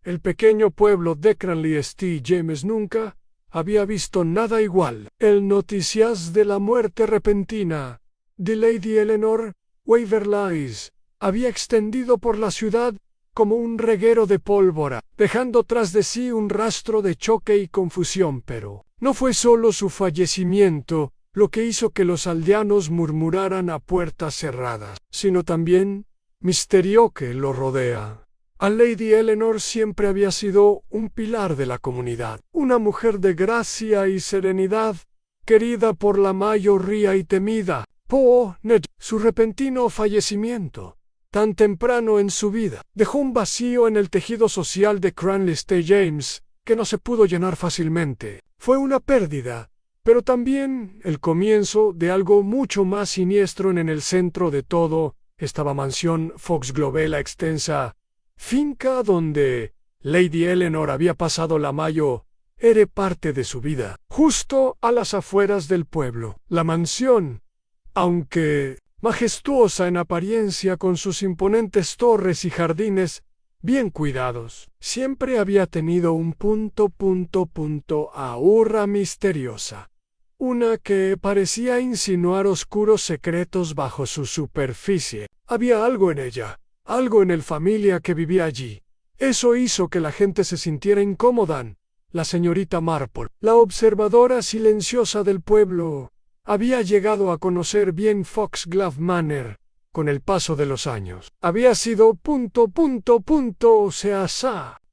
El pequeño pueblo de Cranley St. James nunca había visto nada igual. El noticias de la muerte repentina de Lady Eleanor Waverley había extendido por la ciudad como un reguero de pólvora, dejando tras de sí un rastro de choque y confusión. Pero no fue solo su fallecimiento lo que hizo que los aldeanos murmuraran a puertas cerradas, sino también misterio que lo rodea. A Lady Eleanor siempre había sido un pilar de la comunidad, una mujer de gracia y serenidad, querida por la mayoría y temida por Ned. Su repentino fallecimiento, tan temprano en su vida, dejó un vacío en el tejido social de Cranley St. James que no se pudo llenar fácilmente. Fue una pérdida, pero también el comienzo de algo mucho más siniestro. En el centro de todo estaba mansión Foxglove, la extensa finca donde Lady Eleanor había pasado la mayor parte de su vida, justo a las afueras del pueblo. La mansión, aunque majestuosa en apariencia con sus imponentes torres y jardines bien cuidados, siempre había tenido un aura misteriosa, una que parecía insinuar oscuros secretos bajo su superficie. Había algo en ella, algo en el familia que vivía allí. Eso hizo que la gente se sintiera incómoda. La señorita Marple, la observadora silenciosa del pueblo, había llegado a conocer bien Foxglove Manor con el paso de los años. Había sido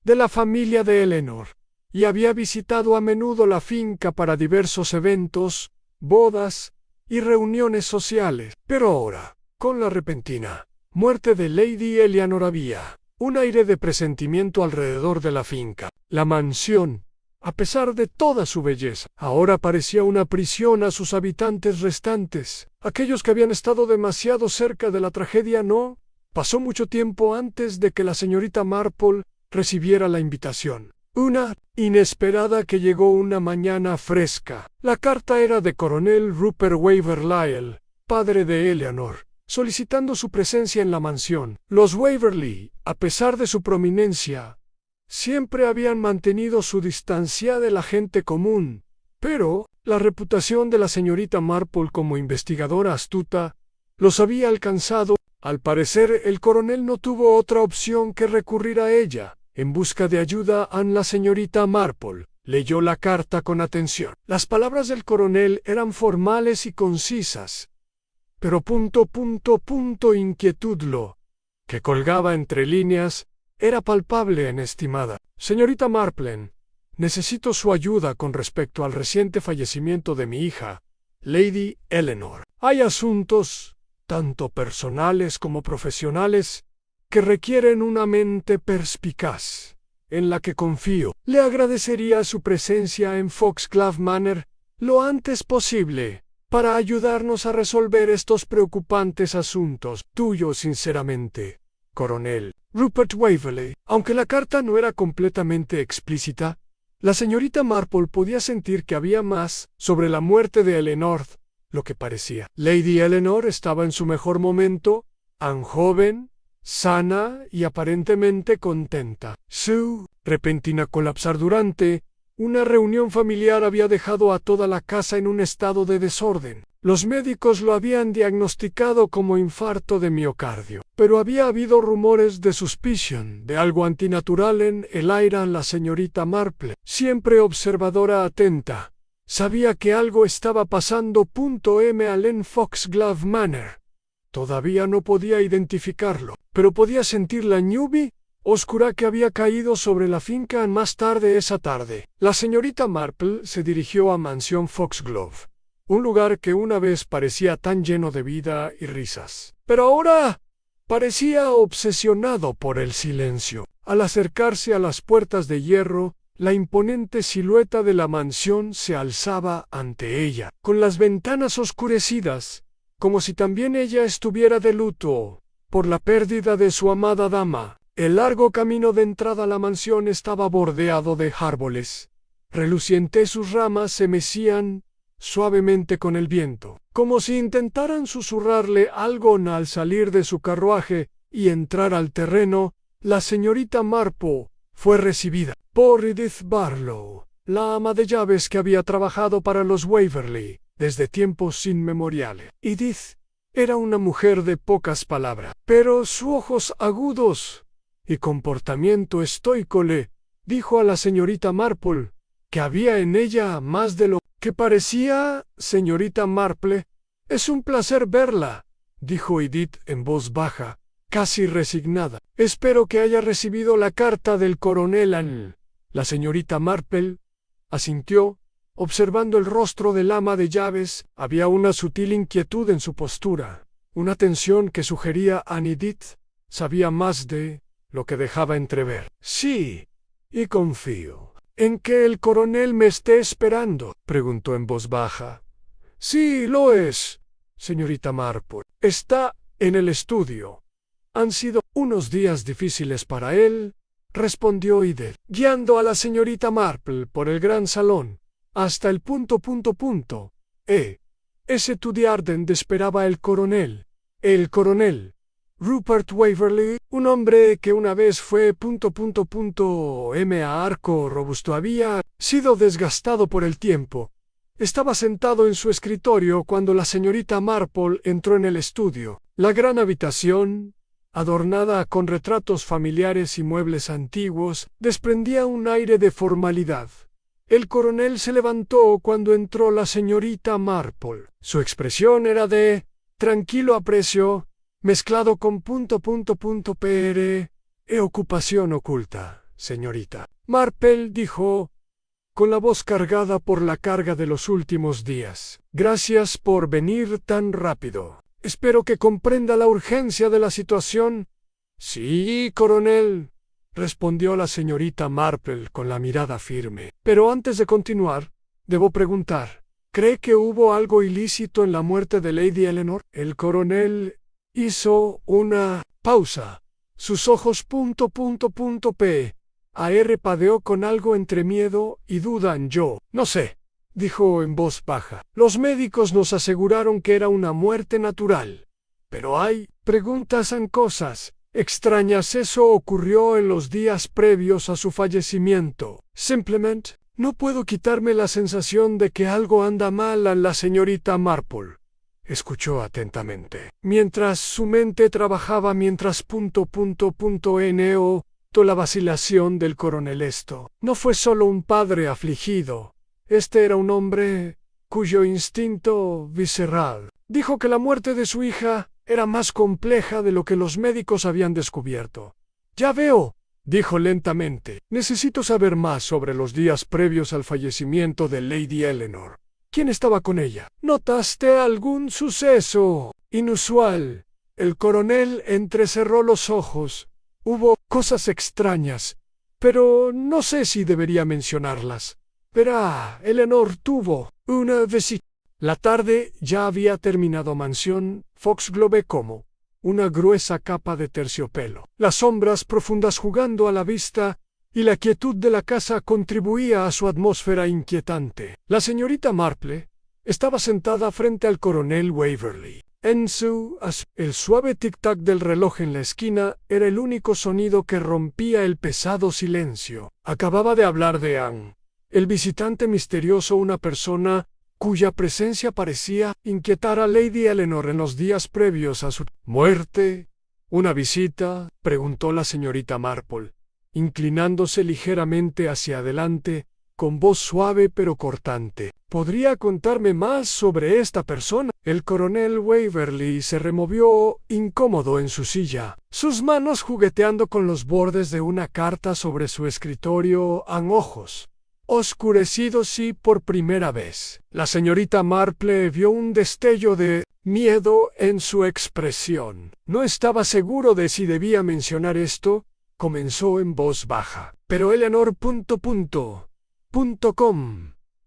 de la familia de Eleanor, y había visitado a menudo la finca para diversos eventos, bodas y reuniones sociales. Pero ahora, con la repentina muerte de Lady Eleanor, había un aire de presentimiento alrededor de la finca. La mansión, a pesar de toda su belleza, ahora parecía una prisión a sus habitantes restantes, aquellos que habían estado demasiado cerca de la tragedia. No pasó mucho tiempo antes de que la señorita Marple recibiera la invitación, una inesperada que llegó una mañana fresca. La carta era de coronel Rupert Waverley, padre de Eleanor, solicitando su presencia en la mansión. Los Waverley, a pesar de su prominencia, siempre habían mantenido su distancia de la gente común, pero la reputación de la señorita Marple como investigadora astuta los había alcanzado. Al parecer, el coronel no tuvo otra opción que recurrir a ella. En busca de ayuda, la señorita Marple leyó la carta con atención. Las palabras del coronel eran formales y concisas, pero inquietud lo que colgaba entre líneas era palpable. Estimada señorita Marple, necesito su ayuda con respecto al reciente fallecimiento de mi hija, Lady Eleanor. Hay asuntos, tanto personales como profesionales, que requieren una mente perspicaz, en la que confío. Le agradecería su presencia en Foxglove Manor lo antes posible, para ayudarnos a resolver estos preocupantes asuntos. Tuyo sinceramente, coronel Rupert Waverley. Aunque la carta no era completamente explícita, la señorita Marple podía sentir que había más sobre la muerte de Eleanor lo que parecía. Lady Eleanor estaba en su mejor momento, tan joven, sana y aparentemente contenta. Su repentina colapsar durante una reunión familiar había dejado a toda la casa en un estado de desorden. Los médicos lo habían diagnosticado como infarto de miocardio, pero había habido rumores de suspicion de algo antinatural en el aire. La señorita Marple, siempre observadora atenta, sabía que algo estaba pasando. En Foxglove Manor. Todavía no podía identificarlo, pero podía sentir la nube oscura que había caído sobre la finca. Más tarde esa tarde, la señorita Marple se dirigió a mansión Foxglove, un lugar que una vez parecía tan lleno de vida y risas, pero ahora parecía obsesionado por el silencio. Al acercarse a las puertas de hierro, la imponente silueta de la mansión se alzaba ante ella, con las ventanas oscurecidas, como si también ella estuviera de luto por la pérdida de su amada dama. El largo camino de entrada a la mansión estaba bordeado de árboles. Relucientes sus ramas se mecían suavemente con el viento, como si intentaran susurrarle algo. Al salir de su carruaje y entrar al terreno, la señorita Marple fue recibida por Edith Barlow, la ama de llaves que había trabajado para los Waverley desde tiempos inmemoriales. Edith era una mujer de pocas palabras, pero sus ojos agudos y comportamiento estoico le dijo a la señorita Marple que había en ella más de lo que parecía. Señorita Marple, es un placer verla, dijo Edith en voz baja, casi resignada. Espero que haya recibido la carta del coronel Anne. La señorita Marple asintió, observando el rostro del ama de llaves. Había una sutil inquietud en su postura, una tensión que sugería a Edith sabía más de lo que dejaba entrever. Sí, y confío en que el coronel me esté esperando, preguntó en voz baja. Sí, lo es, señorita Marple. Está en el estudio. Han sido unos días difíciles para él, respondió Edith, guiando a la señorita Marple por el gran salón, hasta el Ese estudiar donde esperaba el coronel Rupert Waverley, un hombre que una vez fue arco robusto, había sido desgastado por el tiempo. Estaba sentado en su escritorio cuando la señorita Marple entró en el estudio. La gran habitación, adornada con retratos familiares y muebles antiguos, desprendía un aire de formalidad. El coronel se levantó cuando entró la señorita Marple. Su expresión era de tranquilo aprecio, mezclado con ocupación oculta, señorita Marple, dijo, con la voz cargada por la carga de los últimos días. Gracias por venir tan rápido. Espero que comprenda la urgencia de la situación. Sí, coronel, respondió la señorita Marple con la mirada firme. Pero antes de continuar, debo preguntar, ¿cree que hubo algo ilícito en la muerte de Lady Eleanor? El coronel hizo una pausa. Sus ojos padeó con algo entre miedo y duda en yo. No sé, dijo en voz baja. Los médicos nos aseguraron que era una muerte natural. Pero hay preguntas en cosas extrañas. Eso ocurrió en los días previos a su fallecimiento. Simplemente no puedo quitarme la sensación de que algo anda mal a la señorita Marple. Escuchó atentamente, mientras su mente trabajaba mientras la vacilación del coronel. Esto no fue solo un padre afligido. Este era un hombre cuyo instinto visceral dijo que la muerte de su hija era más compleja de lo que los médicos habían descubierto. Ya veo, dijo lentamente. Necesito saber más sobre los días previos al fallecimiento de Lady Eleanor. ¿Quién estaba con ella? ¿Notaste algún suceso inusual? El coronel entrecerró los ojos. Hubo cosas extrañas, pero no sé si debería mencionarlas. Verá, Eleanor tuvo una visita. La tarde ya había terminado. Mansión Foxglove como una gruesa capa de terciopelo. Las sombras profundas jugando a la vista y la quietud de la casa contribuía a su atmósfera inquietante. La señorita Marple estaba sentada frente al coronel Waverley. El suave tic-tac del reloj en la esquina era el único sonido que rompía el pesado silencio. Acababa de hablar de Anne, el visitante misterioso, una persona cuya presencia parecía inquietar a Lady Eleanor en los días previos a su muerte. ¿Una visita?, preguntó la señorita Marple, inclinándose ligeramente hacia adelante, con voz suave pero cortante. ¿Podría contarme más sobre esta persona? El coronel Waverley se removió incómodo en su silla, sus manos jugueteando con los bordes de una carta sobre su escritorio, ojos oscurecidos y por primera vez. La señorita Marple vio un destello de miedo en su expresión. No estaba seguro de si debía mencionar esto, comenzó en voz baja. Pero Eleanor...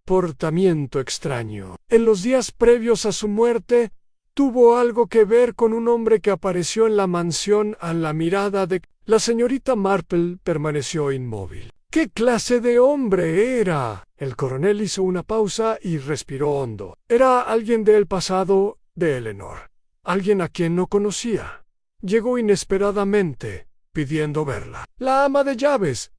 Portamiento extraño. En los días previos a su muerte, tuvo algo que ver con un hombre que apareció en la mansión a la mirada de... La señorita Marple permaneció inmóvil. ¿Qué clase de hombre era? El coronel hizo una pausa y respiró hondo. Era alguien del pasado de Eleanor. Alguien a quien no conocía. Llegó inesperadamente, pidiendo verla. La ama de llaves,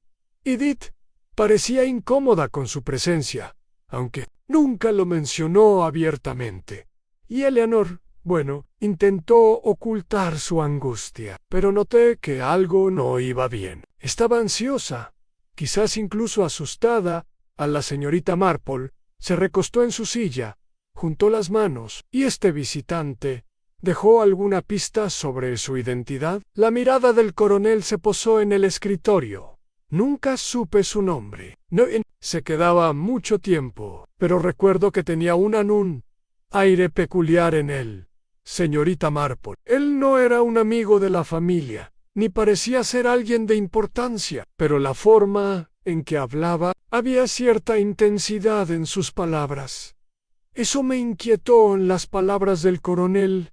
Edith parecía incómoda con su presencia, aunque nunca lo mencionó abiertamente. Y Eleanor, bueno, intentó ocultar su angustia, pero noté que algo no iba bien. Estaba ansiosa, quizás incluso asustada, a la señorita Marple. Se recostó en su silla, juntó las manos, y este visitante ¿dejó alguna pista sobre su identidad? La mirada del coronel se posó en el escritorio. Nunca supe su nombre. No se quedaba mucho tiempo, pero recuerdo que tenía un aire peculiar en él. Señorita Marple. Él no era un amigo de la familia, ni parecía ser alguien de importancia, pero la forma en que hablaba, había cierta intensidad en sus palabras. Eso me inquietó. Las palabras del coronel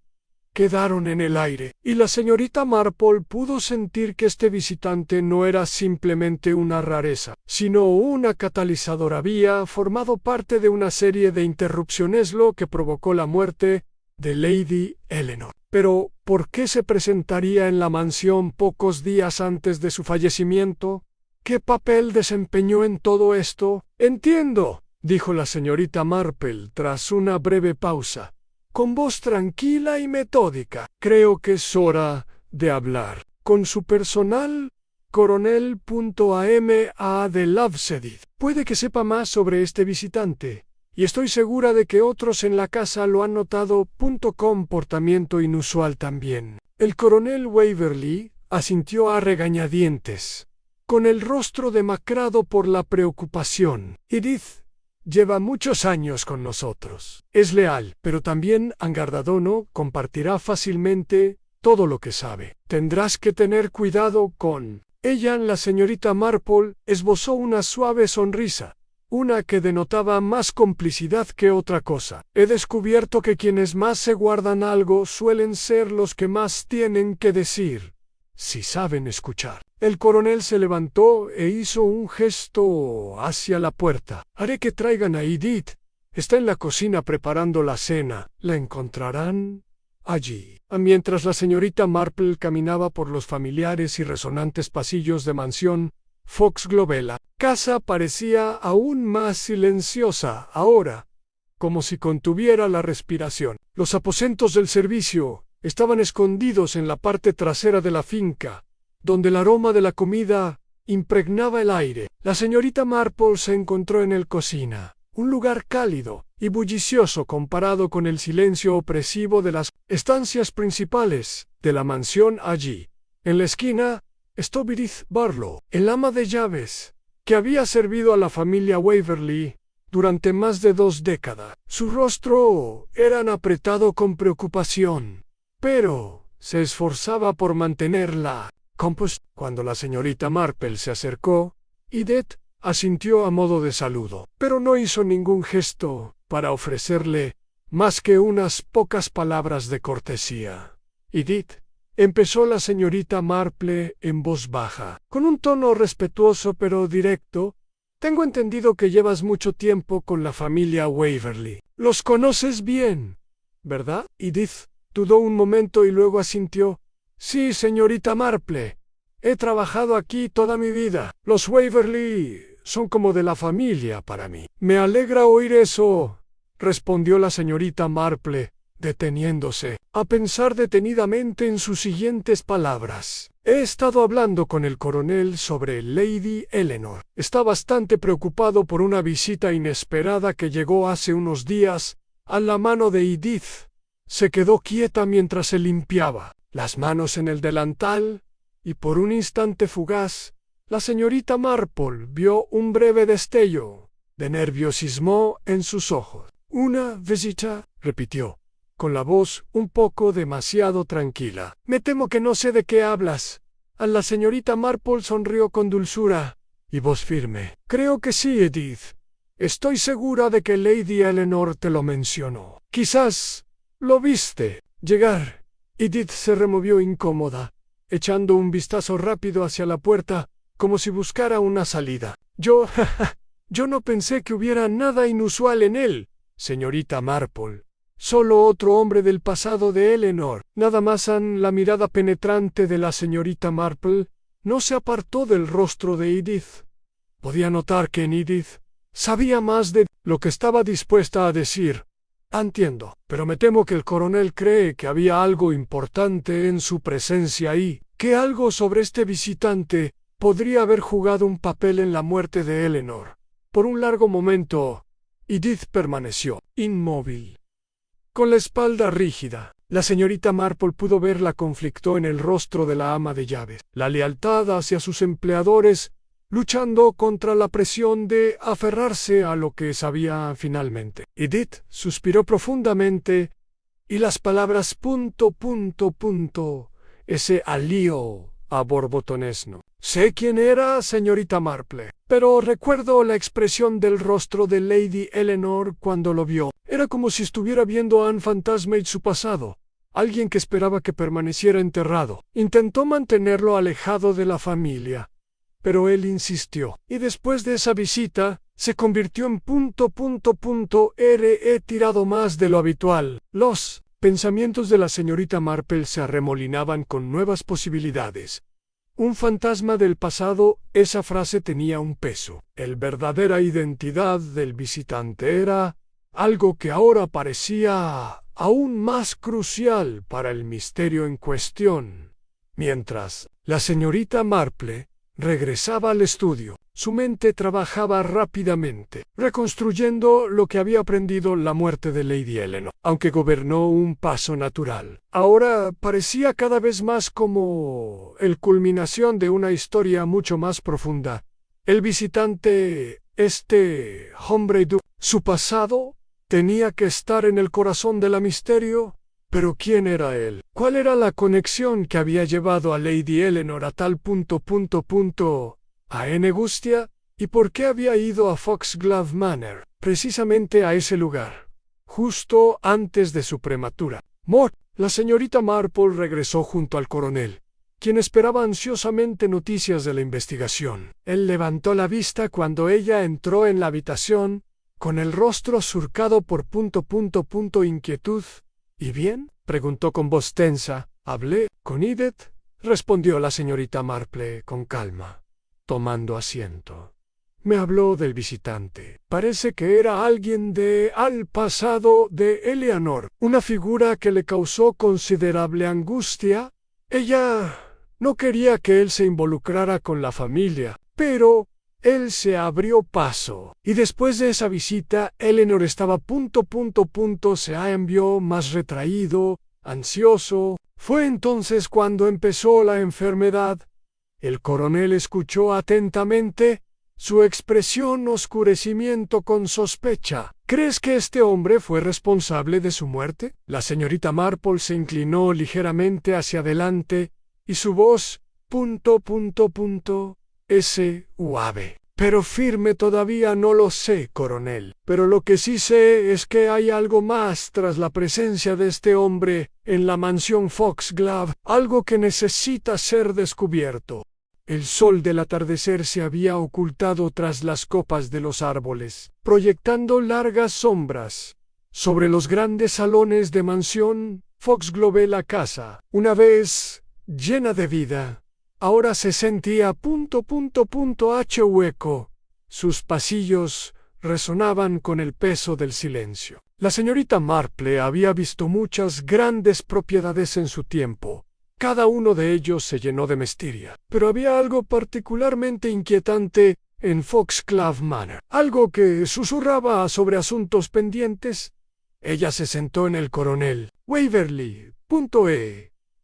quedaron en el aire, y la señorita Marple pudo sentir que este visitante no era simplemente una rareza, sino una catalizadora. Había formado parte de una serie de interrupciones, lo que provocó la muerte de Lady Eleanor. Pero, ¿por qué se presentaría en la mansión pocos días antes de su fallecimiento? ¿Qué papel desempeñó en todo esto? Entiendo, dijo la señorita Marple tras una breve pausa, con voz tranquila y metódica. Creo que es hora de hablar con su personal, coronel.ama de Loveseed. Puede que sepa más sobre este visitante, y estoy segura de que otros en la casa lo han notado. Comportamiento inusual también. El coronel Waverly asintió a regañadientes, con el rostro demacrado por la preocupación. Edith lleva muchos años con nosotros. Es leal, pero también angardadono. Compartirá fácilmente todo lo que sabe. Tendrás que tener cuidado con ella. La señorita Marple esbozó una suave sonrisa, una que denotaba más complicidad que otra cosa. He descubierto que quienes más se guardan algo suelen ser los que más tienen que decir, si saben escuchar. El coronel se levantó e hizo un gesto hacia la puerta. Haré que traigan a Edith. Está en la cocina preparando la cena. La encontrarán allí. Mientras la señorita Marple caminaba por los familiares y resonantes pasillos de mansión Fox Glove, la casa parecía aún más silenciosa ahora, como si contuviera la respiración. Los aposentos del servicio estaban escondidos en la parte trasera de la finca, donde el aroma de la comida impregnaba el aire. La señorita Marple se encontró en el cocina, un lugar cálido y bullicioso comparado con el silencio opresivo de las estancias principales de la mansión. Allí, en la esquina, estaba Edith Barlow, el ama de llaves, que había servido a la familia Waverly durante más de 2 décadas. Su rostro era apretado con preocupación, pero se esforzaba por mantenerla compuesta. Cuando la señorita Marple se acercó, Edith asintió a modo de saludo, pero no hizo ningún gesto para ofrecerle más que unas pocas palabras de cortesía. Edith, empezó la señorita Marple en voz baja, con un tono respetuoso pero directo, tengo entendido que llevas mucho tiempo con la familia Waverly. Los conoces bien, ¿verdad? Edith dudó un momento y luego asintió. Sí, señorita Marple. He trabajado aquí toda mi vida. Los Waverly son como de la familia para mí. Me alegra oír eso, respondió la señorita Marple, deteniéndose a pensar detenidamente en sus siguientes palabras. He estado hablando con el coronel sobre Lady Eleanor. Está bastante preocupado por una visita inesperada que llegó hace unos días a la mano de Edith. Se quedó quieta mientras se limpiaba las manos en el delantal, y por un instante fugaz, la señorita Marple vio un breve destello de nerviosismo en sus ojos. «Una visita», repitió, con la voz un poco demasiado tranquila. «Me temo que no sé de qué hablas». La señorita Marple sonrió con dulzura y voz firme. «Creo que sí, Edith. Estoy segura de que Lady Eleanor te lo mencionó. Quizás lo viste llegar». Edith se removió incómoda, echando un vistazo rápido hacia la puerta, como si buscara una salida. Yo no pensé que hubiera nada inusual en él, señorita Marple. Solo otro hombre del pasado de Eleanor. Nada más. La mirada penetrante de la señorita Marple no se apartó del rostro de Edith. Podía notar que Edith sabía más de lo que estaba dispuesta a decir. Entiendo, pero me temo que el coronel cree que había algo importante en su presencia y que algo sobre este visitante podría haber jugado un papel en la muerte de Eleanor. Por un largo momento, Edith permaneció inmóvil, con la espalda rígida. La señorita Marple pudo ver la conflicto en el rostro de la ama de llaves, la lealtad hacia sus empleadores, luchando contra la presión de aferrarse a lo que sabía finalmente. Edith suspiró profundamente y las palabras ... ese alío a borbotones no. Sé quién era, señorita Marple, pero recuerdo la expresión del rostro de Lady Eleanor cuando lo vio. Era como si estuviera viendo a Anne Fantasmate su pasado, alguien que esperaba que permaneciera enterrado. Intentó mantenerlo alejado de la familia, pero él insistió, y después de esa visita, se convirtió en ... He tirado más de lo habitual. Los pensamientos de la señorita Marple se arremolinaban con nuevas posibilidades. Un fantasma del pasado, esa frase tenía un peso. La verdadera identidad del visitante era algo que ahora parecía aún más crucial para el misterio en cuestión. Mientras la señorita Marple regresaba al estudio, su mente trabajaba rápidamente, reconstruyendo lo que había aprendido la muerte de Lady Eleanor, aunque gobernó un paso natural. Ahora parecía cada vez más como la culminación de una historia mucho más profunda. El visitante, hombre su pasado, tenía que estar en el corazón del misterio. Pero ¿quién era él? ¿Cuál era la conexión que había llevado a Lady Eleanor a tal ... a Angustia? ¿Y por qué había ido a Foxglove Manor, precisamente a ese lugar, justo antes de su prematura muerte? La señorita Marple regresó junto al coronel, quien esperaba ansiosamente noticias de la investigación. Él levantó la vista cuando ella entró en la habitación, con el rostro surcado por ... inquietud. ¿Y bien?, preguntó con voz tensa. «Hablé con Edith», respondió la señorita Marple con calma, tomando asiento. «Me habló del visitante. Parece que era alguien al pasado de Eleanor, una figura que le causó considerable angustia. Ella no quería que él se involucrara con la familia, pero él se abrió paso, y después de esa visita, Eleanor estaba ... se envió más retraído, ansioso. Fue entonces cuando empezó la enfermedad». El coronel escuchó atentamente, su expresión oscurecimiento con sospecha. «¿Crees que este hombre fue responsable de su muerte?». La señorita Marple se inclinó ligeramente hacia adelante, y su voz, ... suave, pero firme todavía. «No lo sé, coronel, pero lo que sí sé es que hay algo más tras la presencia de este hombre en la mansión Foxglove, algo que necesita ser descubierto». El sol del atardecer se había ocultado tras las copas de los árboles, proyectando largas sombras sobre los grandes salones de mansión Foxglove. La casa, una vez llena de vida, ahora se sentía ... hueco. Sus pasillos resonaban con el peso del silencio. La señorita Marple había visto muchas grandes propiedades en su tiempo. Cada uno de ellos se llenó de misterio. Pero había algo particularmente inquietante en Foxglove Manor, algo que susurraba sobre asuntos pendientes. Ella se sentó en el coronel Waverly.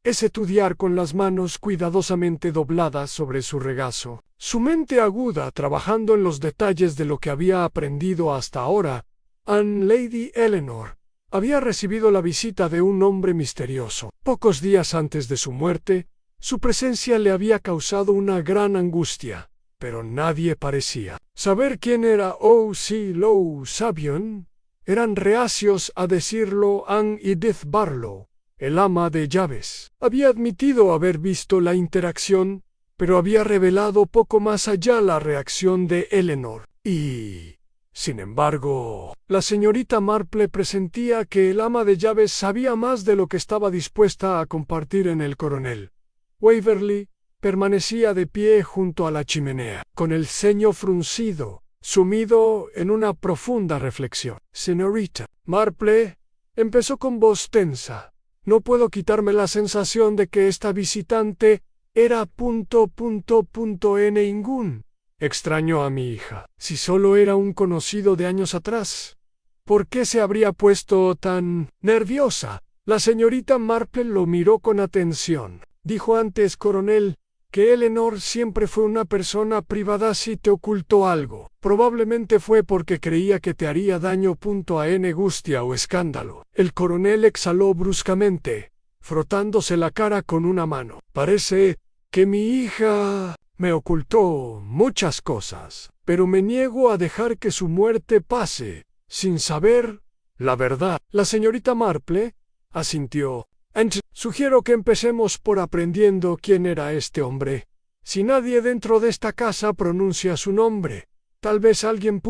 Es estudiar con las manos cuidadosamente dobladas sobre su regazo, su mente aguda trabajando en los detalles de lo que había aprendido hasta ahora. Lady Eleanor había recibido la visita de un hombre misterioso. Pocos días antes de su muerte, su presencia le había causado una gran angustia, pero nadie parecía saber quién era O.C. Lowe Sabion. Eran reacios a decirlo. Anne Edith Barlow, el ama de llaves, había admitido haber visto la interacción, pero había revelado poco más allá la reacción de Eleanor. Y, sin embargo, la señorita Marple presentía que el ama de llaves sabía más de lo que estaba dispuesta a compartir en el coronel Waverly. permanecía de pie junto a la chimenea, con el ceño fruncido, sumido en una profunda reflexión. Señorita Marple, empezó con voz tensa, no puedo quitarme la sensación de que esta visitante era ningún extraño a mi hija. Si solo era un conocido de años atrás, ¿por qué se habría puesto tan nerviosa? La señorita Marple lo miró con atención. Dijo antes, coronel, que Eleanor siempre fue una persona privada. Si te ocultó algo, probablemente fue porque creía que te haría daño. Angustia o escándalo. El coronel exhaló bruscamente, frotándose la cara con una mano. Parece que mi hija me ocultó muchas cosas, pero me niego a dejar que su muerte pase sin saber la verdad. La señorita Marple asintió. Sugiero que empecemos por aprendiendo quién era este hombre. Si nadie dentro de esta casa pronuncia su nombre, tal vez alguien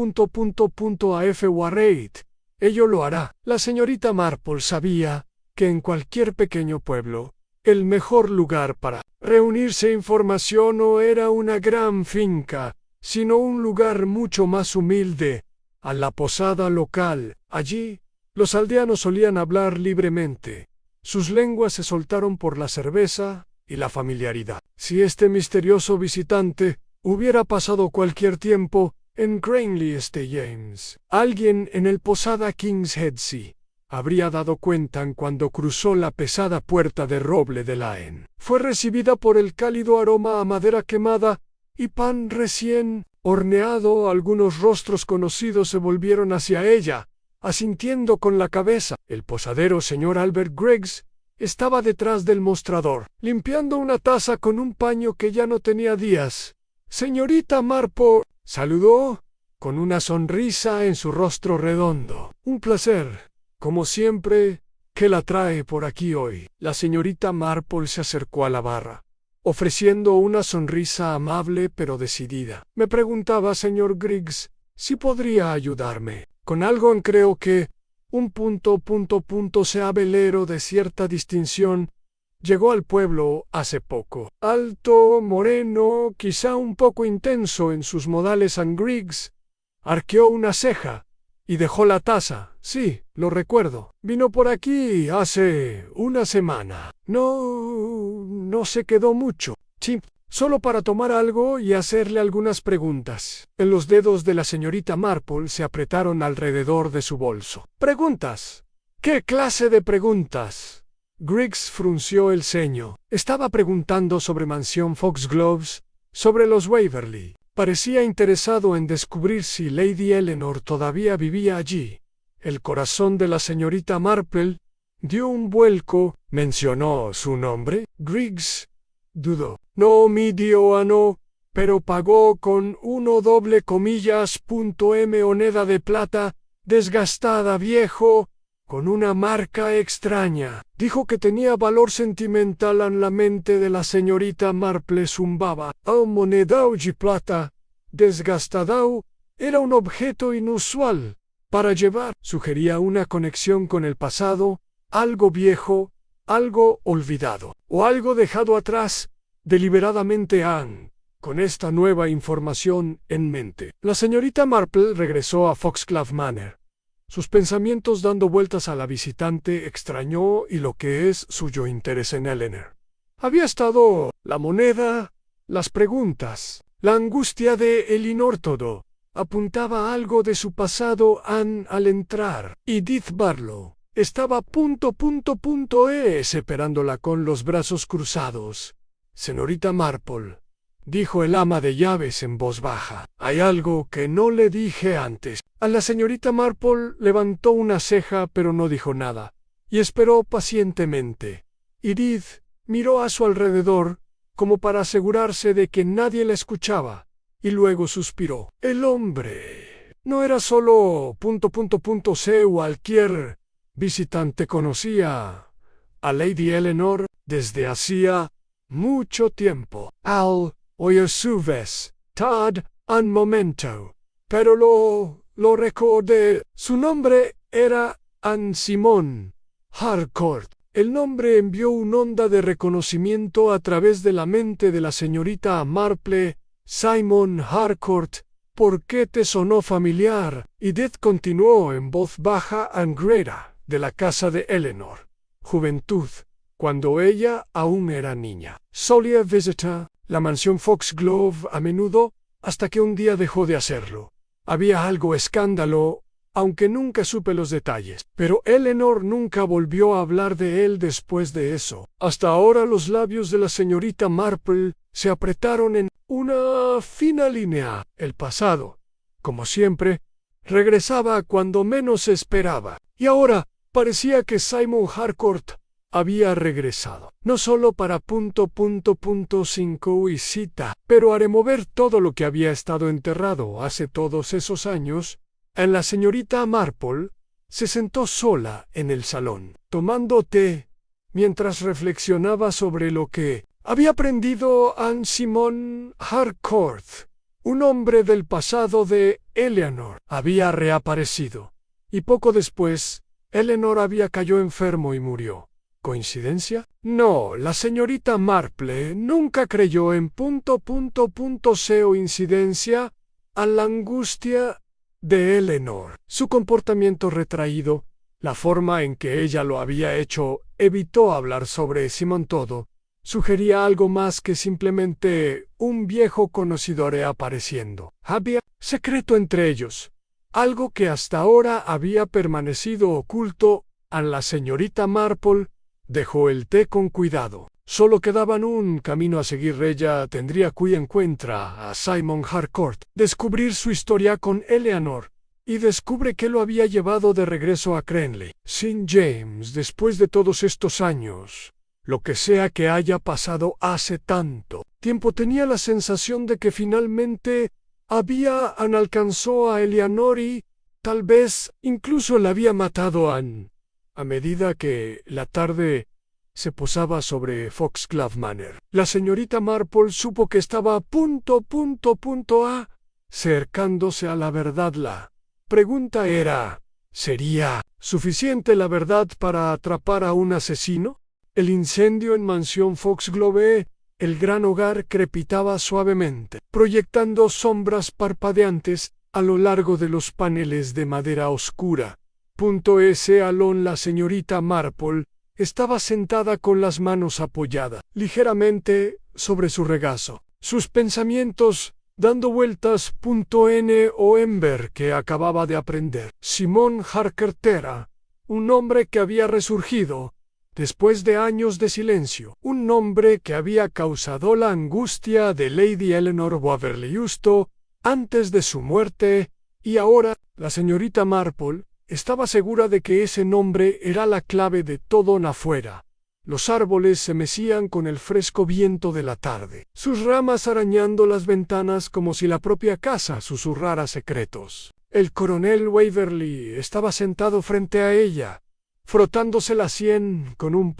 a F. Warrate. Ello lo hará. La señorita Marple sabía que en cualquier pequeño pueblo, el mejor lugar para reunirse información no era una gran finca, sino un lugar mucho más humilde, a la posada local. Allí, los aldeanos solían hablar libremente. Sus lenguas se soltaron por la cerveza y la familiaridad. Si este misterioso visitante hubiera pasado cualquier tiempo en Cranley St. James, alguien en el posada King's Head se habría dado cuenta en cuando cruzó la pesada puerta de roble de Laen. Fue recibida por el cálido aroma a madera quemada y pan recién horneado. Algunos rostros conocidos se volvieron hacia ella, asintiendo con la cabeza. El posadero, señor Albert Griggs, estaba detrás del mostrador, limpiando una taza con un paño que ya no tenía días. Señorita Marple, saludó, con una sonrisa en su rostro redondo. Un placer, como siempre, ¿qué la trae por aquí hoy? La señorita Marple se acercó a la barra, ofreciendo una sonrisa amable pero decidida. Me preguntaba, señor Griggs, si podría ayudarme con algo. Creo que un sea velero de cierta distinción. Llegó al pueblo hace poco. Alto, moreno, quizá un poco intenso en sus modales. Griggs arqueó una ceja y dejó la taza. Sí, lo recuerdo. Vino por aquí hace una semana. No se quedó mucho. Sí, solo para tomar algo y hacerle algunas preguntas. En los dedos de la señorita Marple se apretaron alrededor de su bolso. ¿Preguntas? ¿Qué clase de preguntas? Griggs frunció el ceño. Estaba preguntando sobre Mansión Foxgloves, sobre los Waverley. Parecía interesado en descubrir si Lady Eleanor todavía vivía allí. El corazón de la señorita Marple dio un vuelco. ¿Mencionó su nombre? Griggs dudó. No midió a no, pero pagó con moneda de plata, desgastada, viejo, con una marca extraña. Dijo que tenía valor sentimental. En la mente de la señorita Marple zumbaba. Moneda de plata, desgastada, era un objeto inusual para llevar. Sugería una conexión con el pasado, algo viejo, algo olvidado, o algo dejado atrás deliberadamente. Con esta nueva información en mente, la señorita Marple regresó a Foxglove Manor. Sus pensamientos dando vueltas a la visitante extrañó y lo que es suyo interés en Eleanor. Había estado la moneda, las preguntas, la angustia de Elinor. Todo apuntaba a algo de su pasado. Al entrar, Edith Barlow estaba esperándola con los brazos cruzados. Señorita Marple, dijo el ama de llaves en voz baja, hay algo que no le dije antes. A la señorita Marple levantó una ceja pero no dijo nada, y esperó pacientemente. Edith miró a su alrededor, como para asegurarse de que nadie la escuchaba, y luego suspiró. El hombre no era solo cualquier visitante. Conocía a Lady Eleanor desde hacía mucho tiempo. Al oír su vez, Todd, un momento, pero lo recordé. Su nombre era Anne Simone Harcourt. El nombre envió una onda de reconocimiento a través de la mente de la señorita Marple. Simon Harcourt, ¿por qué te sonó familiar? Edith continuó en voz baja y grave, de la casa de Eleanor. Juventud, cuando ella aún era niña. Solía visitar la mansión Foxglove a menudo, hasta que un día dejó de hacerlo. Había algo escándalo, aunque nunca supe los detalles. Pero Eleanor nunca volvió a hablar de él después de eso. Hasta ahora los labios de la señorita Marple se apretaron en una fina línea. El pasado, como siempre, regresaba cuando menos se esperaba. Y ahora parecía que Simon Harcourt había regresado. No solo para ... y cita, pero a remover todo lo que había estado enterrado hace todos esos años. La señorita Marple se sentó sola en el salón, tomando té, mientras reflexionaba sobre lo que había aprendido Anne Simon Harcourt. Un hombre del pasado de Eleanor había reaparecido, y poco después, Eleanor había cayó enfermo y murió. ¿Coincidencia? No, la señorita Marple nunca creyó en ... incidencia a la angustia de Eleanor. Su comportamiento retraído, la forma en que ella lo había hecho, evitó hablar sobre Simon todo. Sugería algo más que simplemente un viejo conocido reapareciendo. Había secreto entre ellos, algo que hasta ahora había permanecido oculto. A la señorita Marple dejó el té con cuidado. Solo quedaban un camino a seguir. Ella tendría que encuentrar a Simon Harcourt, descubrir su historia con Eleanor, y descubre que lo había llevado de regreso a Crenley. St. James, después de todos estos años, lo que sea que haya pasado hace tanto tiempo, tenía la sensación de que finalmente había alcanzado a Eleanor y tal vez incluso la había matado a medida que la tarde se posaba sobre Foxglove Manor. La señorita Marple supo que estaba acercándose a la verdad. La pregunta era, ¿sería suficiente la verdad para atrapar a un asesino? El incendio en mansión Foxglove, el gran hogar, crepitaba suavemente, proyectando sombras parpadeantes a lo largo de los paneles de madera oscura. Ese salón, la señorita Marple estaba sentada con las manos apoyadas ligeramente sobre su regazo, sus pensamientos dando vueltas. Ember, que acababa de aprender. Simon Harcourt era un hombre que había resurgido después de años de silencio, un nombre que había causado la angustia de Lady Eleanor Waverley Justo antes de su muerte, y ahora la señorita Marple estaba segura de que ese nombre era la clave de todo afuera. Los árboles se mecían con el fresco viento de la tarde, sus ramas arañando las ventanas como si la propia casa susurrara secretos. El coronel Waverley estaba sentado frente a ella, frotándose la sien con un ...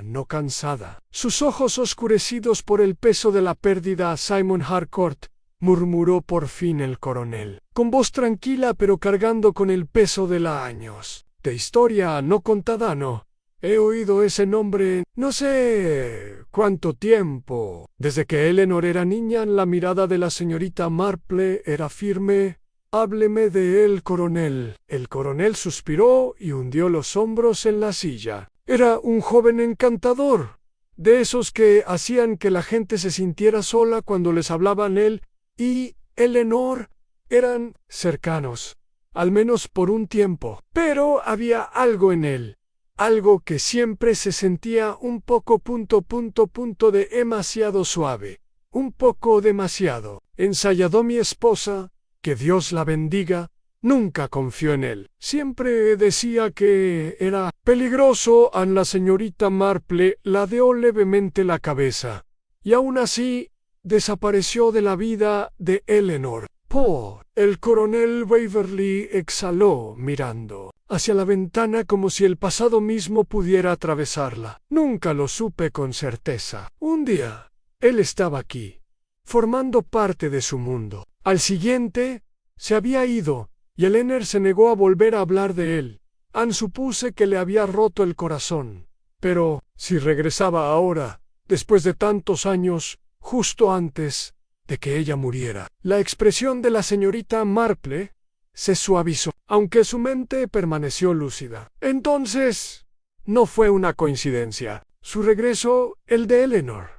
no cansada. Sus ojos oscurecidos por el peso de la pérdida. Simon Harcourt, murmuró por fin el coronel, con voz tranquila pero cargando con el peso de los años. De historia no contada, no. He oído ese nombre no sé cuánto tiempo. Desde que Eleanor era niña, la mirada de la señorita Marple era firme. Hábleme de él, coronel. El coronel suspiró y hundió los hombros en la silla. Era un joven encantador, de esos que hacían que la gente se sintiera sola cuando les hablaban. Él y Eleanor eran cercanos, al menos por un tiempo, pero había algo en él, algo que siempre se sentía un poco ... de demasiado suave, un poco demasiado. Ensayado. Mi esposa, que Dios la bendiga, nunca confió en él. Siempre decía que era peligroso. A la señorita Marple ladeó levemente la cabeza, y aún así desapareció de la vida de Eleanor. El coronel Waverley exhaló, mirando hacia la ventana como si el pasado mismo pudiera atravesarla. Nunca lo supe con certeza. Un día, él estaba aquí, formando parte de su mundo. Al siguiente, se había ido, y Eleanor se negó a volver a hablar de él. Anne supuse que le había roto el corazón. Pero, si regresaba ahora, después de tantos años, justo antes de que ella muriera. La expresión de la señorita Marple se suavizó, aunque su mente permaneció lúcida. Entonces, no fue una coincidencia. Su regreso, el de Eleanor.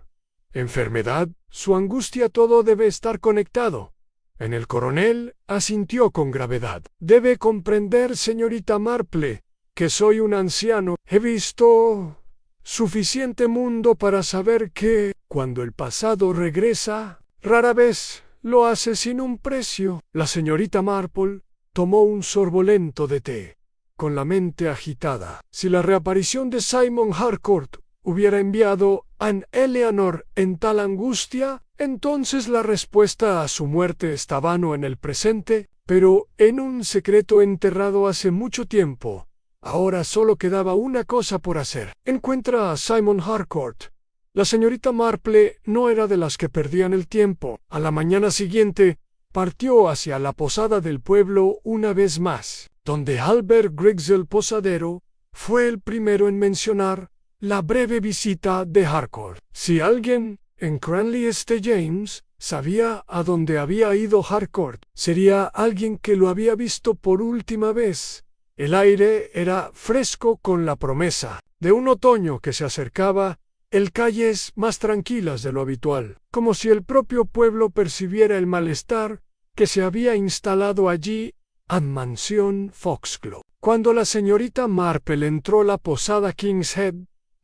Enfermedad, su angustia, todo debe estar conectado. En el coronel asintió con gravedad. Debe comprender, señorita Marple, que soy un anciano. He visto suficiente mundo para saber que, cuando el pasado regresa, rara vez lo hace sin un precio. La señorita Marple tomó un sorbo lento de té, con la mente agitada. Si la reaparición de Simon Harcourt hubiera enviado a Eleanor en tal angustia, entonces la respuesta a su muerte estaba no en el presente, pero en un secreto enterrado hace mucho tiempo. Ahora solo quedaba una cosa por hacer. Encuentra a Simon Harcourt. La señorita Marple no era de las que perdían el tiempo. A la mañana siguiente, partió hacia la posada del pueblo una vez más, donde Albert Griggs el posadero fue el primero en mencionar la breve visita de Harcourt. Si alguien en Cranley St. James sabía a dónde había ido Harcourt, sería alguien que lo había visto por última vez. El aire era fresco con la promesa de un otoño que se acercaba, en calles más tranquilas de lo habitual, como si el propio pueblo percibiera el malestar que se había instalado allí en Mansión Foxglove. Cuando la señorita Marple entró a la posada King's Head,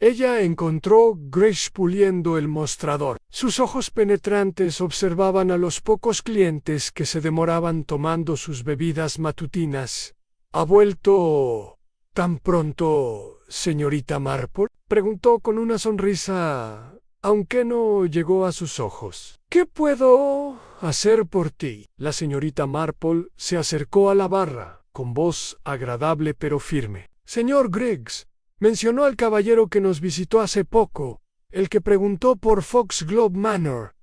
ella encontró Grace puliendo el mostrador. Sus ojos penetrantes observaban a los pocos clientes que se demoraban tomando sus bebidas matutinas. ¿Ha vuelto tan pronto, señorita Marple?, preguntó con una sonrisa, aunque no llegó a sus ojos. ¿Qué puedo hacer por ti? La señorita Marple se acercó a la barra, con voz agradable pero firme. Señor Griggs, mencionó al caballero que nos visitó hace poco, el que preguntó por Foxglove Manor.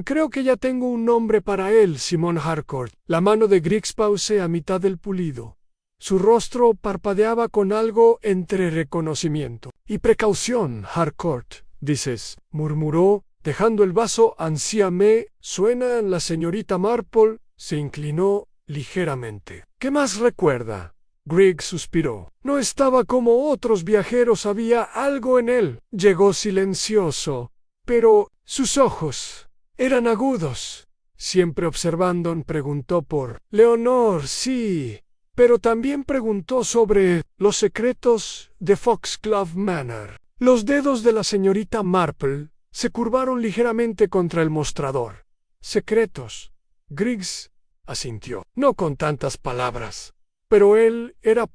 Creo que ya tengo un nombre para él, Simon Harcourt. La mano de Griggs pausó a mitad del pulido. Su rostro parpadeaba con algo entre reconocimiento y precaución. Harcourt, dices, murmuró, dejando el vaso hacia mí. Suena. La señorita Marple se inclinó ligeramente. ¿Qué más recuerda? Griggs suspiró. No estaba como otros viajeros, había algo en él. Llegó silencioso, pero sus ojos eran agudos. Siempre observando, preguntó por Leonor, sí, pero también preguntó sobre los secretos de Foxglove Manor. Los dedos de la señorita Marple se curvaron ligeramente contra el mostrador. Secretos. Griggs asintió. No con tantas palabras. Pero él era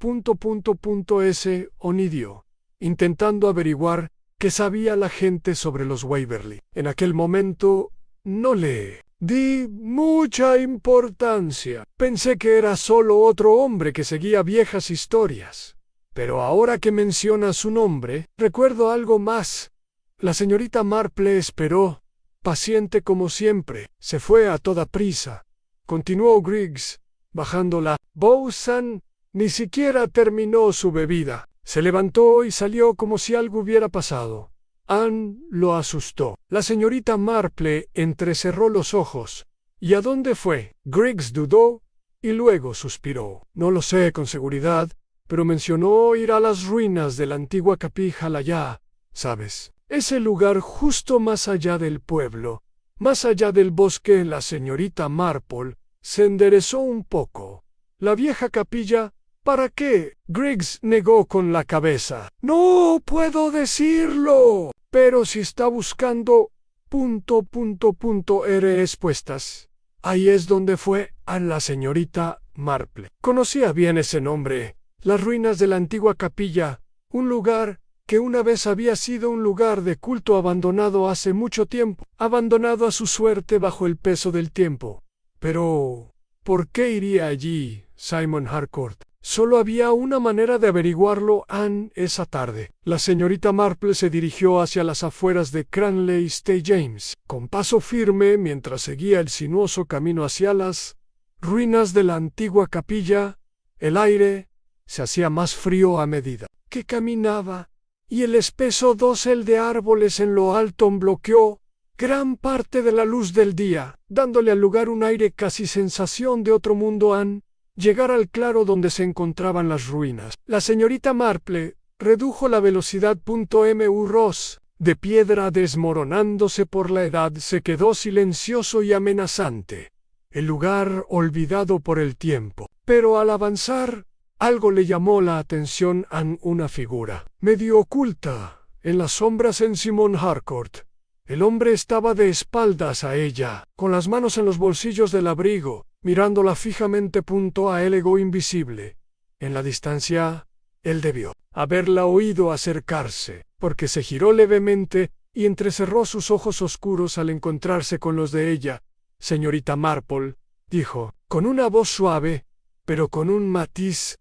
ese onidio, intentando averiguar qué sabía la gente sobre los Waverley. En aquel momento no le di mucha importancia. Pensé que era solo otro hombre que seguía viejas historias. Pero ahora que menciona su nombre, recuerdo algo más. La señorita Marple esperó, paciente como siempre. Se fue a toda prisa. Continuó Griggs, bajando la voz. Ni siquiera terminó su bebida. Se levantó y salió como si algo hubiera pasado. Anne lo asustó. La señorita Marple entrecerró los ojos. ¿Y a dónde fue? Griggs dudó y luego suspiró. No lo sé con seguridad, pero mencionó ir a las ruinas de la antigua capilla allá, ¿sabes? Ese lugar justo más allá del pueblo, más allá del bosque. La señorita Marple se enderezó un poco. La vieja capilla, ¿para qué? Griggs negó con la cabeza. No puedo decirlo. Pero si está buscando... respuestas. Ahí es donde fue a la señorita Marple. Conocía bien ese nombre. Las ruinas de la antigua capilla, un lugar que una vez había sido un lugar de culto abandonado hace mucho tiempo, abandonado a su suerte bajo el peso del tiempo. Pero, ¿por qué iría allí Simon Harcourt? Solo había una manera de averiguarlo. Anne, esa tarde, la señorita Marple se dirigió hacia las afueras de Cranley St. James, con paso firme mientras seguía el sinuoso camino hacia las ruinas de la antigua capilla. El aire se hacía más frío a medida que caminaba, y el espeso dosel de árboles en lo alto bloqueó gran parte de la luz del día, dándole al lugar un aire casi sensación de otro mundo. Llegar al claro donde se encontraban las ruinas. La señorita Marple redujo la velocidad. Ross, de piedra desmoronándose por la edad, se quedó silencioso y amenazante. El lugar olvidado por el tiempo. Pero al avanzar, algo le llamó la atención. Una figura, medio oculta, en las sombras en Simon Harcourt. El hombre estaba de espaldas a ella, con las manos en los bolsillos del abrigo, mirándola fijamente. A él ego invisible. En la distancia, él debió haberla oído acercarse, porque se giró levemente y entrecerró sus ojos oscuros al encontrarse con los de ella. Señorita Marple, dijo, con una voz suave, pero con un matiz.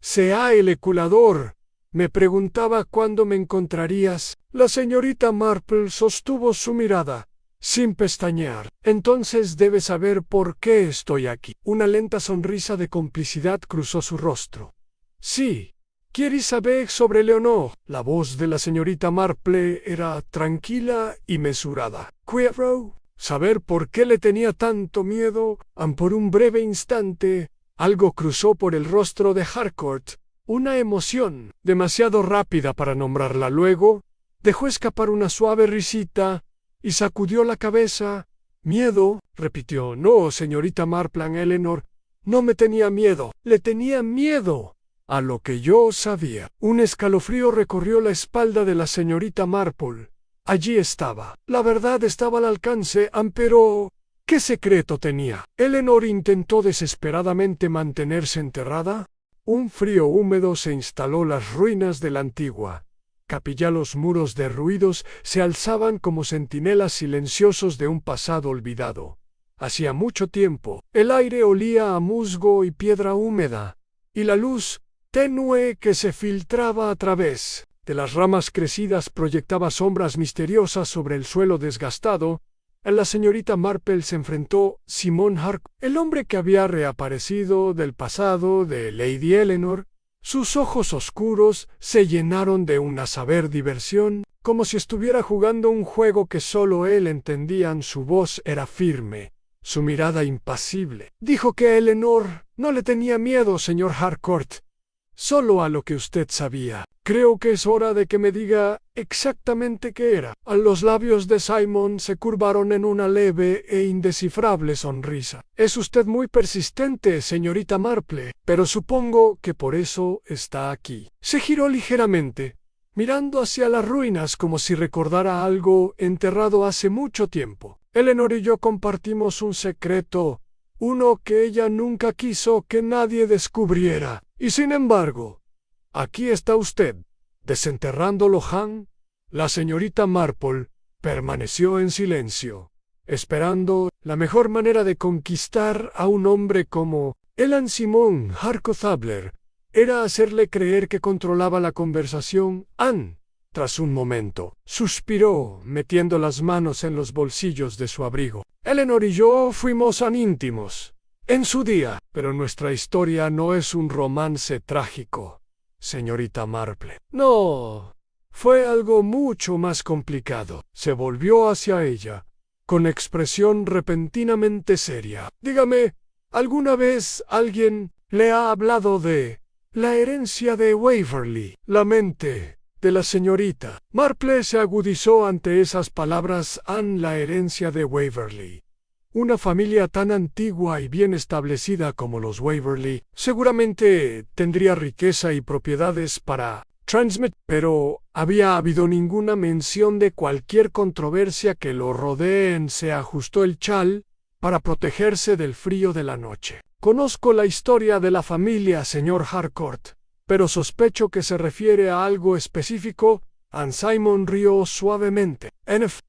Sea el eculador. Me preguntaba cuándo me encontrarías. La señorita Marple sostuvo su mirada, sin pestañear. Entonces debes saber por qué estoy aquí. Una lenta sonrisa de complicidad cruzó su rostro. Sí. ¿Quieres saber sobre Leonor? La voz de la señorita Marple era tranquila y mesurada. ¿Quiero saber por qué le tenía tanto miedo? Por un breve instante, algo cruzó por el rostro de Harcourt. Una emoción, demasiado rápida para nombrarla. Luego, dejó escapar una suave risita y sacudió la cabeza. ¿Miedo?, repitió. No, señorita Marple. Eleanor no me tenía miedo. Le tenía miedo a lo que yo sabía. Un escalofrío recorrió la espalda de la señorita Marple. Allí estaba. La verdad estaba al alcance. Pero ¿qué secreto tenía? Eleanor intentó desesperadamente mantenerse enterrada. Un frío húmedo se instaló en las ruinas de la antigua capilla. Los muros derruidos se alzaban como centinelas silenciosos de un pasado olvidado. Hacía mucho tiempo, el aire olía a musgo y piedra húmeda, y la luz tenue que se filtraba a través de las ramas crecidas proyectaba sombras misteriosas sobre el suelo desgastado. La señorita Marple se enfrentó Simon Harcourt, el hombre que había reaparecido del pasado de Lady Eleanor. Sus ojos oscuros se llenaron de una saber diversión, como si estuviera jugando un juego que solo él entendía. Su voz era firme, su mirada impasible. Dijo que Eleanor no le tenía miedo, señor Harcourt, solo a lo que usted sabía. Creo que es hora de que me diga exactamente qué era. Los labios de Simon se curvaron en una leve e indescifrable sonrisa. Es usted muy persistente, señorita Marple, pero supongo que por eso está aquí. Se giró ligeramente, mirando hacia las ruinas como si recordara algo enterrado hace mucho tiempo. Eleanor y yo compartimos un secreto, uno que ella nunca quiso que nadie descubriera. Y sin embargo, aquí está usted, desenterrándolo. La señorita Marple permaneció en silencio, esperando. La mejor manera de conquistar a un hombre como Simon Harcourt era hacerle creer que controlaba la conversación. Tras un momento, suspiró, metiendo las manos en los bolsillos de su abrigo. Eleanor y yo fuimos íntimos en su día, pero nuestra historia no es un romance trágico, señorita Marple. No, fue algo mucho más complicado. Se volvió hacia ella, con expresión repentinamente seria. Dígame, ¿alguna vez alguien le ha hablado de la herencia de Waverley? La mente de la señorita Marple se agudizó ante esas palabras. La herencia de Waverley. Una familia tan antigua y bien establecida como los Waverley seguramente tendría riqueza y propiedades para transmitir, pero había habido ninguna mención de cualquier controversia que lo rodeen. Se ajustó el chal para protegerse del frío de la noche. Conozco la historia de la familia, señor Harcourt, pero sospecho que se refiere a algo específico. Simon rió suavemente.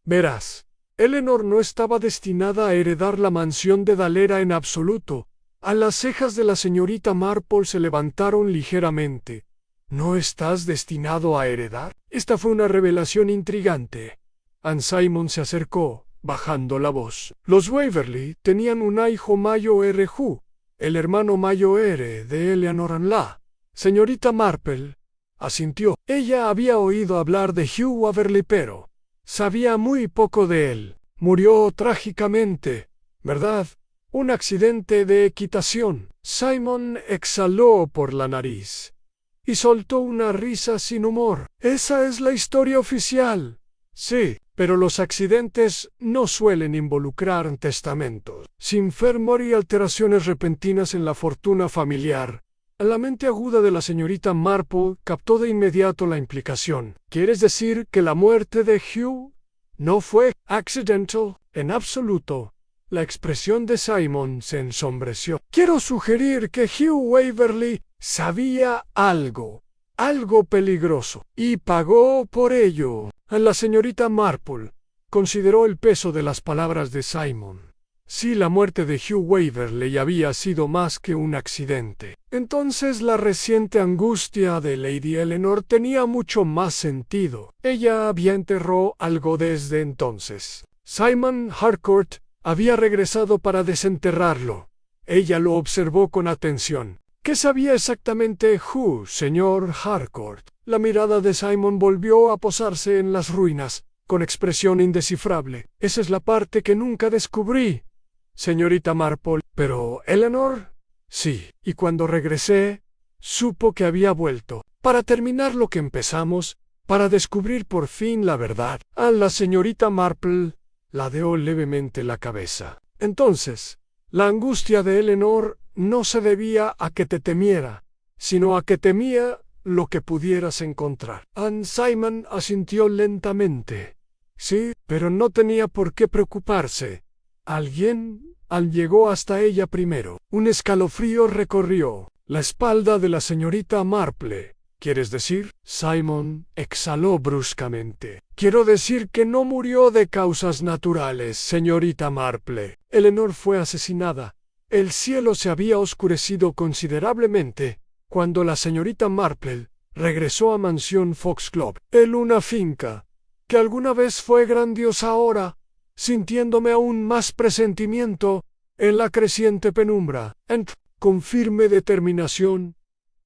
Verás, Eleanor no estaba destinada a heredar la mansión de Dalera en absoluto. A las cejas de la señorita Marple se levantaron ligeramente. ¿No estás destinado a heredar? Esta fue una revelación intrigante. Simon se acercó, bajando la voz. Los Waverley tenían un hijo mayo. el hermano mayor de Eleanor and la señorita Marple asintió. Ella había oído hablar de Hugh Waverley, pero sabía muy poco de él. Murió trágicamente, ¿verdad? Un accidente de equitación. Simon exhaló por la nariz y soltó una risa sin humor. Esa es la historia oficial. Sí, pero los accidentes no suelen involucrar testamentos. Sin fervor y alteraciones repentinas en la fortuna familiar. La mente aguda de la señorita Marple captó de inmediato la implicación. ¿Quieres decir que la muerte de Hugh no fue accidental? En absoluto. La expresión de Simon se ensombreció. Quiero sugerir que Hugh Waverley sabía algo peligroso, y pagó por ello. La señorita Marple consideró el peso de las palabras de Simon. Si la muerte de Hugh Waverley había sido más que un accidente, entonces la reciente angustia de Lady Eleanor tenía mucho más sentido. Ella había enterrado algo desde entonces. Simon Harcourt había regresado para desenterrarlo. Ella lo observó con atención. ¿Qué sabía exactamente Hugh, señor Harcourt? La mirada de Simon volvió a posarse en las ruinas, con expresión indescifrable. Esa es la parte que nunca descubrí, señorita Marple. ¿Pero Eleanor? Sí, y cuando regresé, supo que había vuelto, para terminar lo que empezamos, para descubrir por fin la verdad. A la señorita Marple ladeó levemente la cabeza. Entonces, la angustia de Eleanor no se debía a que te temiera, sino a que temía lo que pudieras encontrar. Simon asintió lentamente. Sí, pero no tenía por qué preocuparse. Alguien llegó hasta ella primero. Un escalofrío recorrió la espalda de la señorita Marple. ¿Quieres decir? Simon exhaló bruscamente. Quiero decir que no murió de causas naturales, señorita Marple. Eleanor fue asesinada. El cielo se había oscurecido considerablemente cuando la señorita Marple regresó a Mansión Foxglove. Una finca que alguna vez fue grandiosa ahora, sintiéndome aún más presentimiento en la creciente penumbra. Con firme determinación,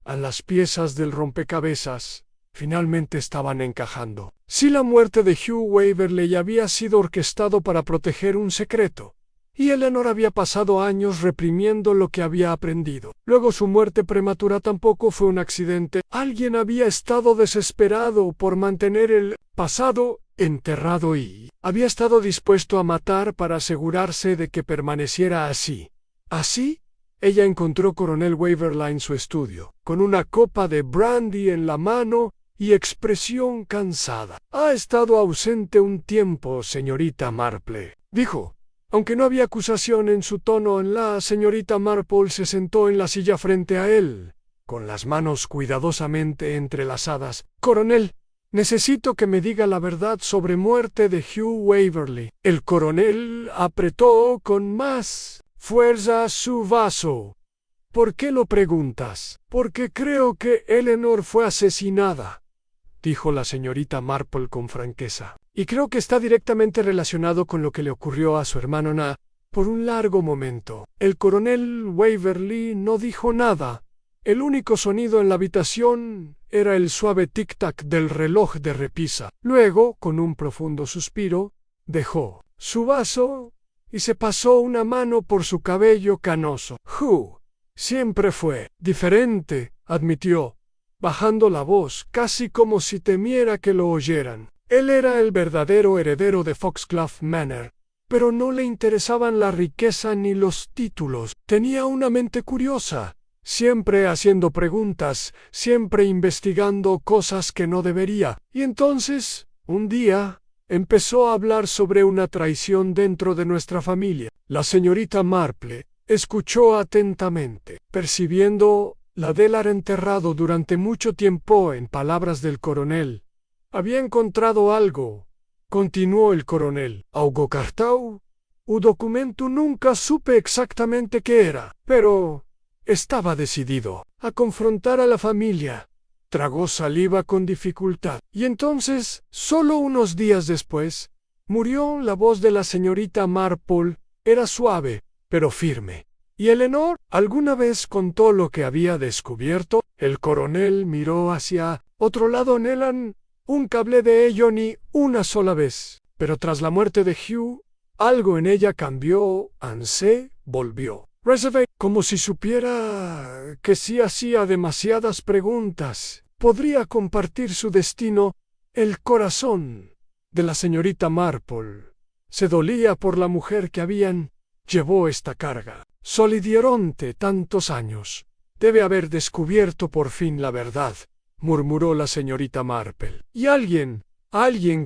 a las piezas del rompecabezas finalmente estaban encajando. Si la muerte de Hugh Waverley había sido orquestado para proteger un secreto, y Eleanor había pasado años reprimiendo lo que había aprendido. Luego su muerte prematura tampoco fue un accidente. Alguien había estado desesperado por mantener el pasado enterrado y había estado dispuesto a matar para asegurarse de que permaneciera así. ¿Así? Ella encontró Coronel Waverley en su estudio, con una copa de brandy en la mano y expresión cansada. Ha estado ausente un tiempo, señorita Marple, dijo. Aunque no había acusación en su tono, la señorita Marple se sentó en la silla frente a él, con las manos cuidadosamente entrelazadas. Coronel, necesito que me diga la verdad sobre muerte de Hugh Waverley. El coronel apretó con más fuerza su vaso. ¿Por qué lo preguntas? Porque creo que Eleanor fue asesinada, dijo la señorita Marple con franqueza. Y creo que está directamente relacionado con lo que le ocurrió a su hermano Na. Por un largo momento, el coronel Waverley no dijo nada. El único sonido en la habitación era el suave tic-tac del reloj de repisa. Luego, con un profundo suspiro, dejó su vaso y se pasó una mano por su cabello canoso. Hugh siempre fue diferente, admitió, bajando la voz, casi como si temiera que lo oyeran. Él era el verdadero heredero de Foxglove Manor, pero no le interesaban la riqueza ni los títulos. Tenía una mente curiosa, siempre haciendo preguntas, siempre investigando cosas que no debería. Y entonces, un día, empezó a hablar sobre una traición dentro de nuestra familia. La señorita Marple escuchó atentamente, percibiendo la de haber enterrado durante mucho tiempo en palabras del coronel. Había encontrado algo, continuó el coronel. Augo cartau, un documento nunca supe exactamente qué era, pero estaba decidido a confrontar a la familia. Tragó saliva con dificultad. Y entonces, solo unos días después, murió. La voz de la señorita Marple era suave, pero firme. ¿Y Eleanor alguna vez contó lo que había descubierto? El coronel miró hacia otro lado. Nelan nunca hablé de ello ni una sola vez. Pero tras la muerte de Hugh, algo en ella cambió. Anse volvió. Reserve, como si supiera que si hacía demasiadas preguntas, podría compartir su destino. El corazón de la señorita Marple se dolía por la mujer que habían llevó esta carga. Solidieronte tantos años. Debe haber descubierto por fin la verdad, murmuró la señorita Marple. Y alguien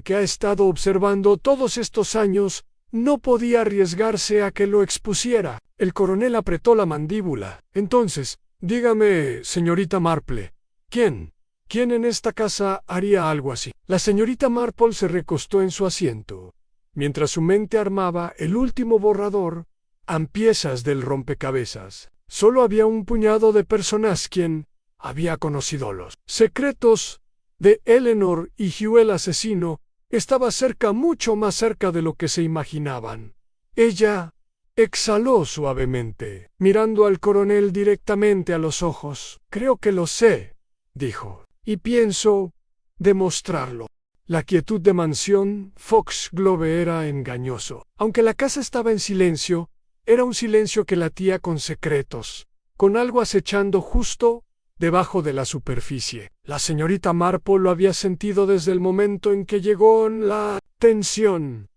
que ha estado observando todos estos años, no podía arriesgarse a que lo expusiera. El coronel apretó la mandíbula. Entonces, dígame, señorita Marple, ¿quién en esta casa haría algo así? La señorita Marple se recostó en su asiento, mientras su mente armaba el último borrador a piezas del rompecabezas. Solo había un puñado de personas quien había conocido los secretos de Eleanor y Hugh el asesino. Estaba cerca, mucho más cerca de lo que se imaginaban. Ella exhaló suavemente, mirando al coronel directamente a los ojos. Creo que lo sé, dijo, y pienso demostrarlo. La quietud de mansión Foxglove era engañoso. Aunque la casa estaba en silencio, era un silencio que latía con secretos, con algo acechando justo debajo de la superficie. La señorita Marple lo había sentido desde el momento en que llegó. La tensión,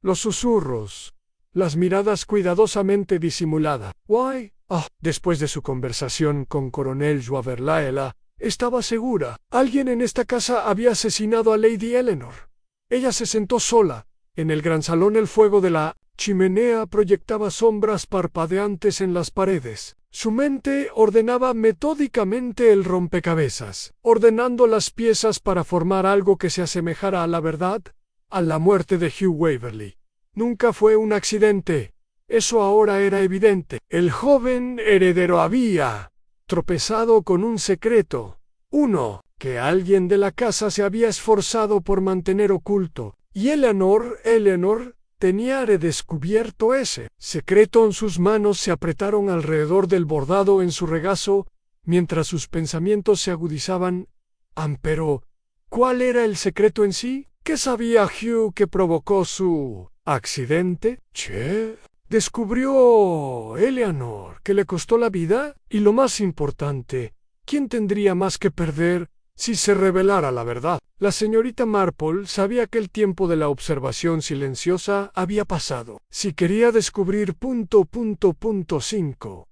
los susurros, las miradas cuidadosamente disimuladas. «Why?» Después de su conversación con coronel Joaverlaela, estaba segura. Alguien en esta casa había asesinado a Lady Eleanor. Ella se sentó sola. En el gran salón el fuego de la chimenea proyectaba sombras parpadeantes en las paredes. Su mente ordenaba metódicamente el rompecabezas, ordenando las piezas para formar algo que se asemejara a la verdad, a la muerte de Hugh Waverley. Nunca fue un accidente. Eso ahora era evidente. El joven heredero había tropezado con un secreto, uno que alguien de la casa se había esforzado por mantener oculto, y Eleanor tenía redescubierto ese secreto. En sus manos se apretaron alrededor del bordado en su regazo, mientras sus pensamientos se agudizaban. Pero, ¿cuál era el secreto en sí? ¿Qué sabía Hugh que provocó su accidente? ¿Descubrió Eleanor que le costó la vida? Y lo más importante, ¿quién tendría más que perder si se revelara la verdad? La señorita Marple sabía que el tiempo de la observación silenciosa había pasado. Si quería descubrir ... 5.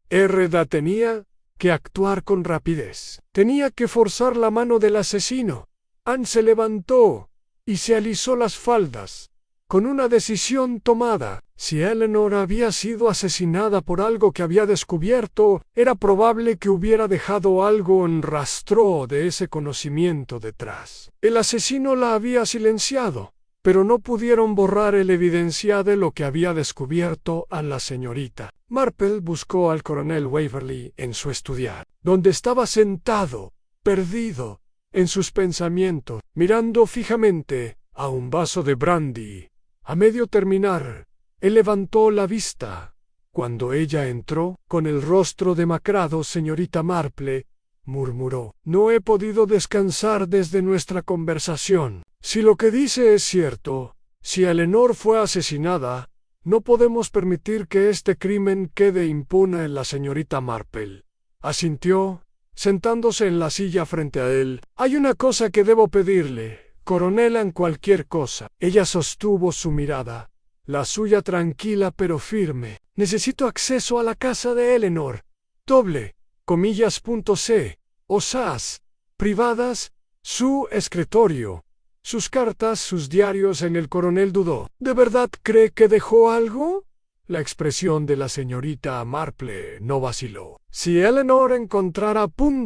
Herda tenía que actuar con rapidez. Tenía que forzar la mano del asesino. Anne se levantó y se alisó las faldas. Con una decisión tomada, si Eleanor había sido asesinada por algo que había descubierto, era probable que hubiera dejado algo en rastro de ese conocimiento detrás. El asesino la había silenciado, pero no pudieron borrar la evidencia de lo que había descubierto a la señorita. Marple buscó al coronel Waverley en su estudiar, donde estaba sentado, perdido en sus pensamientos, mirando fijamente a un vaso de brandy. A medio terminar, él levantó la vista. Cuando ella entró, con el rostro demacrado, señorita Marple, murmuró, «No he podido descansar desde nuestra conversación. Si lo que dice es cierto, si Eleanor fue asesinada, no podemos permitir que este crimen quede impune». La señorita Marple asintió, sentándose en la silla frente a él. «Hay una cosa que debo pedirle, coronel, en cualquier cosa». Ella sostuvo su mirada, la suya tranquila pero firme. «Necesito acceso a la casa de Eleanor. C, osas privadas, su escritorio, sus cartas, sus diarios». En el coronel dudó. «¿De verdad cree que dejó algo?» La expresión de la señorita Marple no vaciló. «Si Eleanor encontrara ... Pr.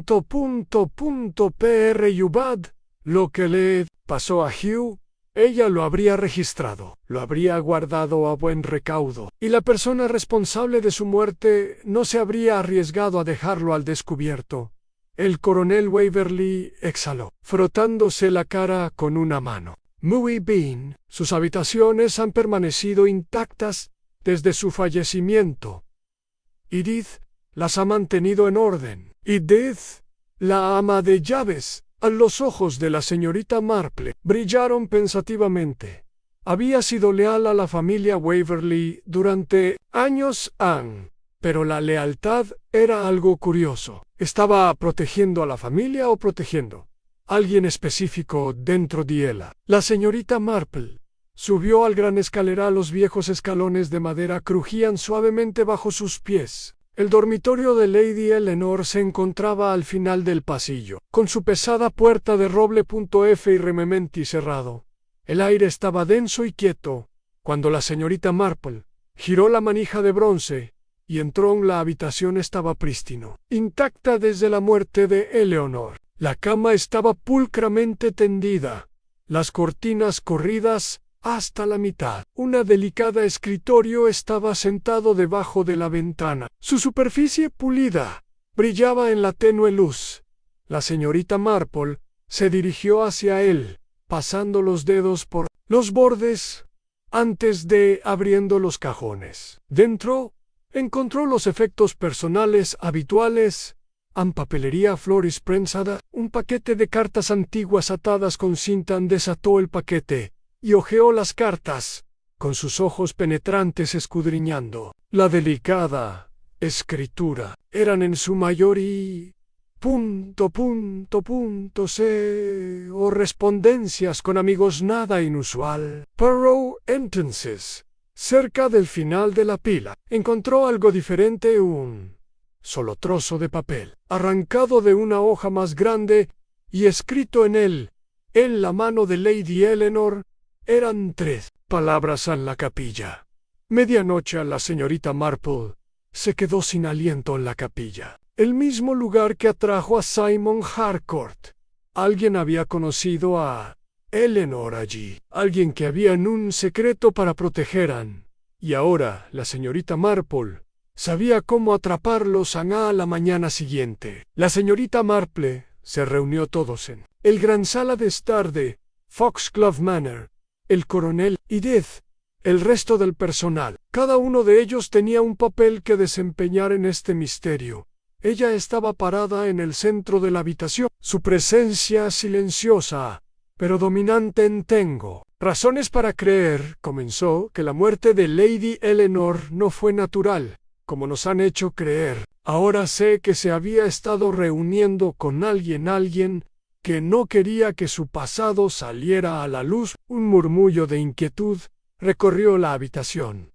lo que le pasó a Hugh, ella lo habría registrado, lo habría guardado a buen recaudo, y la persona responsable de su muerte no se habría arriesgado a dejarlo al descubierto». El coronel Waverley exhaló, frotándose la cara con una mano. «Muy bien, sus habitaciones han permanecido intactas desde su fallecimiento». Edith las ha mantenido en orden. Edith, la ama de llaves, a los ojos de la señorita Marple, brillaron pensativamente. Había sido leal a la familia Waverley durante años, pero la lealtad era algo curioso. ¿Estaba protegiendo a la familia o protegiendo a alguien específico dentro de ella? La señorita Marple subió al gran escalera. Los viejos escalones de madera crujían suavemente bajo sus pies. El dormitorio de Lady Eleanor se encontraba al final del pasillo, con su pesada puerta de roble.f y remementi cerrado. El aire estaba denso y quieto, cuando la señorita Marple giró la manija de bronce y entró en la habitación. Estaba prístino, intacta desde la muerte de Eleanor. La cama estaba pulcramente tendida, las cortinas corridas hasta la mitad. Un delicado escritorio estaba sentado debajo de la ventana. Su superficie pulida brillaba en la tenue luz. La señorita Marple se dirigió hacia él, pasando los dedos por los bordes antes de abriendo los cajones. Dentro encontró los efectos personales habituales: papelería flores prensada, un paquete de cartas antiguas atadas con cinta. Desató el paquete y hojeó las cartas, con sus ojos penetrantes escudriñando la delicada escritura. Eran en su mayoría correspondencias con amigos, nada inusual. Pero entonces, cerca del final de la pila, encontró algo diferente: un solo trozo de papel, arrancado de una hoja más grande y escrito en él, en la mano de Lady Eleanor, eran 3 palabras: en la capilla. Medianoche. La señorita Marple se quedó sin aliento en la capilla, el mismo lugar que atrajo a Simon Harcourt. Alguien había conocido a Eleanor allí, alguien que había en un secreto para protegerla, y ahora la señorita Marple sabía cómo atraparlos a la mañana siguiente. La señorita Marple se reunió todos en el gran sala de estar de Foxglove Manor: el coronel, Edith, el resto del personal. Cada uno de ellos tenía un papel que desempeñar en este misterio. Ella estaba parada en el centro de la habitación, su presencia silenciosa, pero dominante. Tengo razones para creer, comenzó, que la muerte de Lady Eleanor no fue natural, como nos han hecho creer. Ahora sé que se había estado reuniendo con alguien que no quería que su pasado saliera a la luz. Un murmullo de inquietud recorrió la habitación.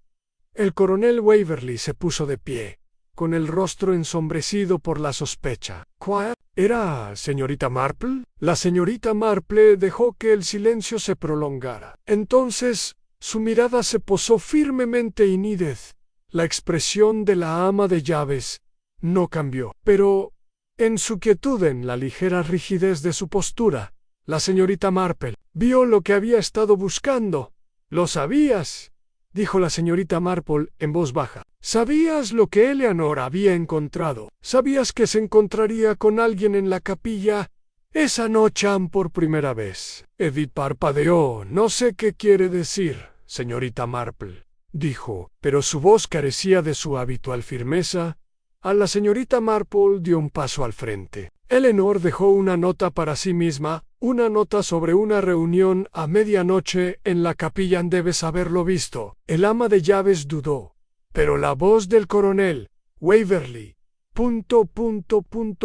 El coronel Waverley se puso de pie, con el rostro ensombrecido por la sospecha. ¿Cuál era, señorita Marple? La señorita Marple dejó que el silencio se prolongara. Entonces su mirada se posó firmemente en Edith. La expresión de la ama de llaves no cambió, pero en su quietud, en la ligera rigidez de su postura, la señorita Marple vio lo que había estado buscando. «¿Lo sabías?», dijo la señorita Marple en voz baja. «¿Sabías lo que Eleanor había encontrado? ¿Sabías que se encontraría con alguien en la capilla esa noche por primera vez?» Edith parpadeó. «No sé qué quiere decir, señorita Marple», dijo, pero su voz carecía de su habitual firmeza. A la señorita Marple dio un paso al frente. Eleanor dejó una nota para sí misma, una nota sobre una reunión a medianoche en la capilla. «Debes haberlo visto». El ama de llaves dudó, pero la voz del coronel Waverley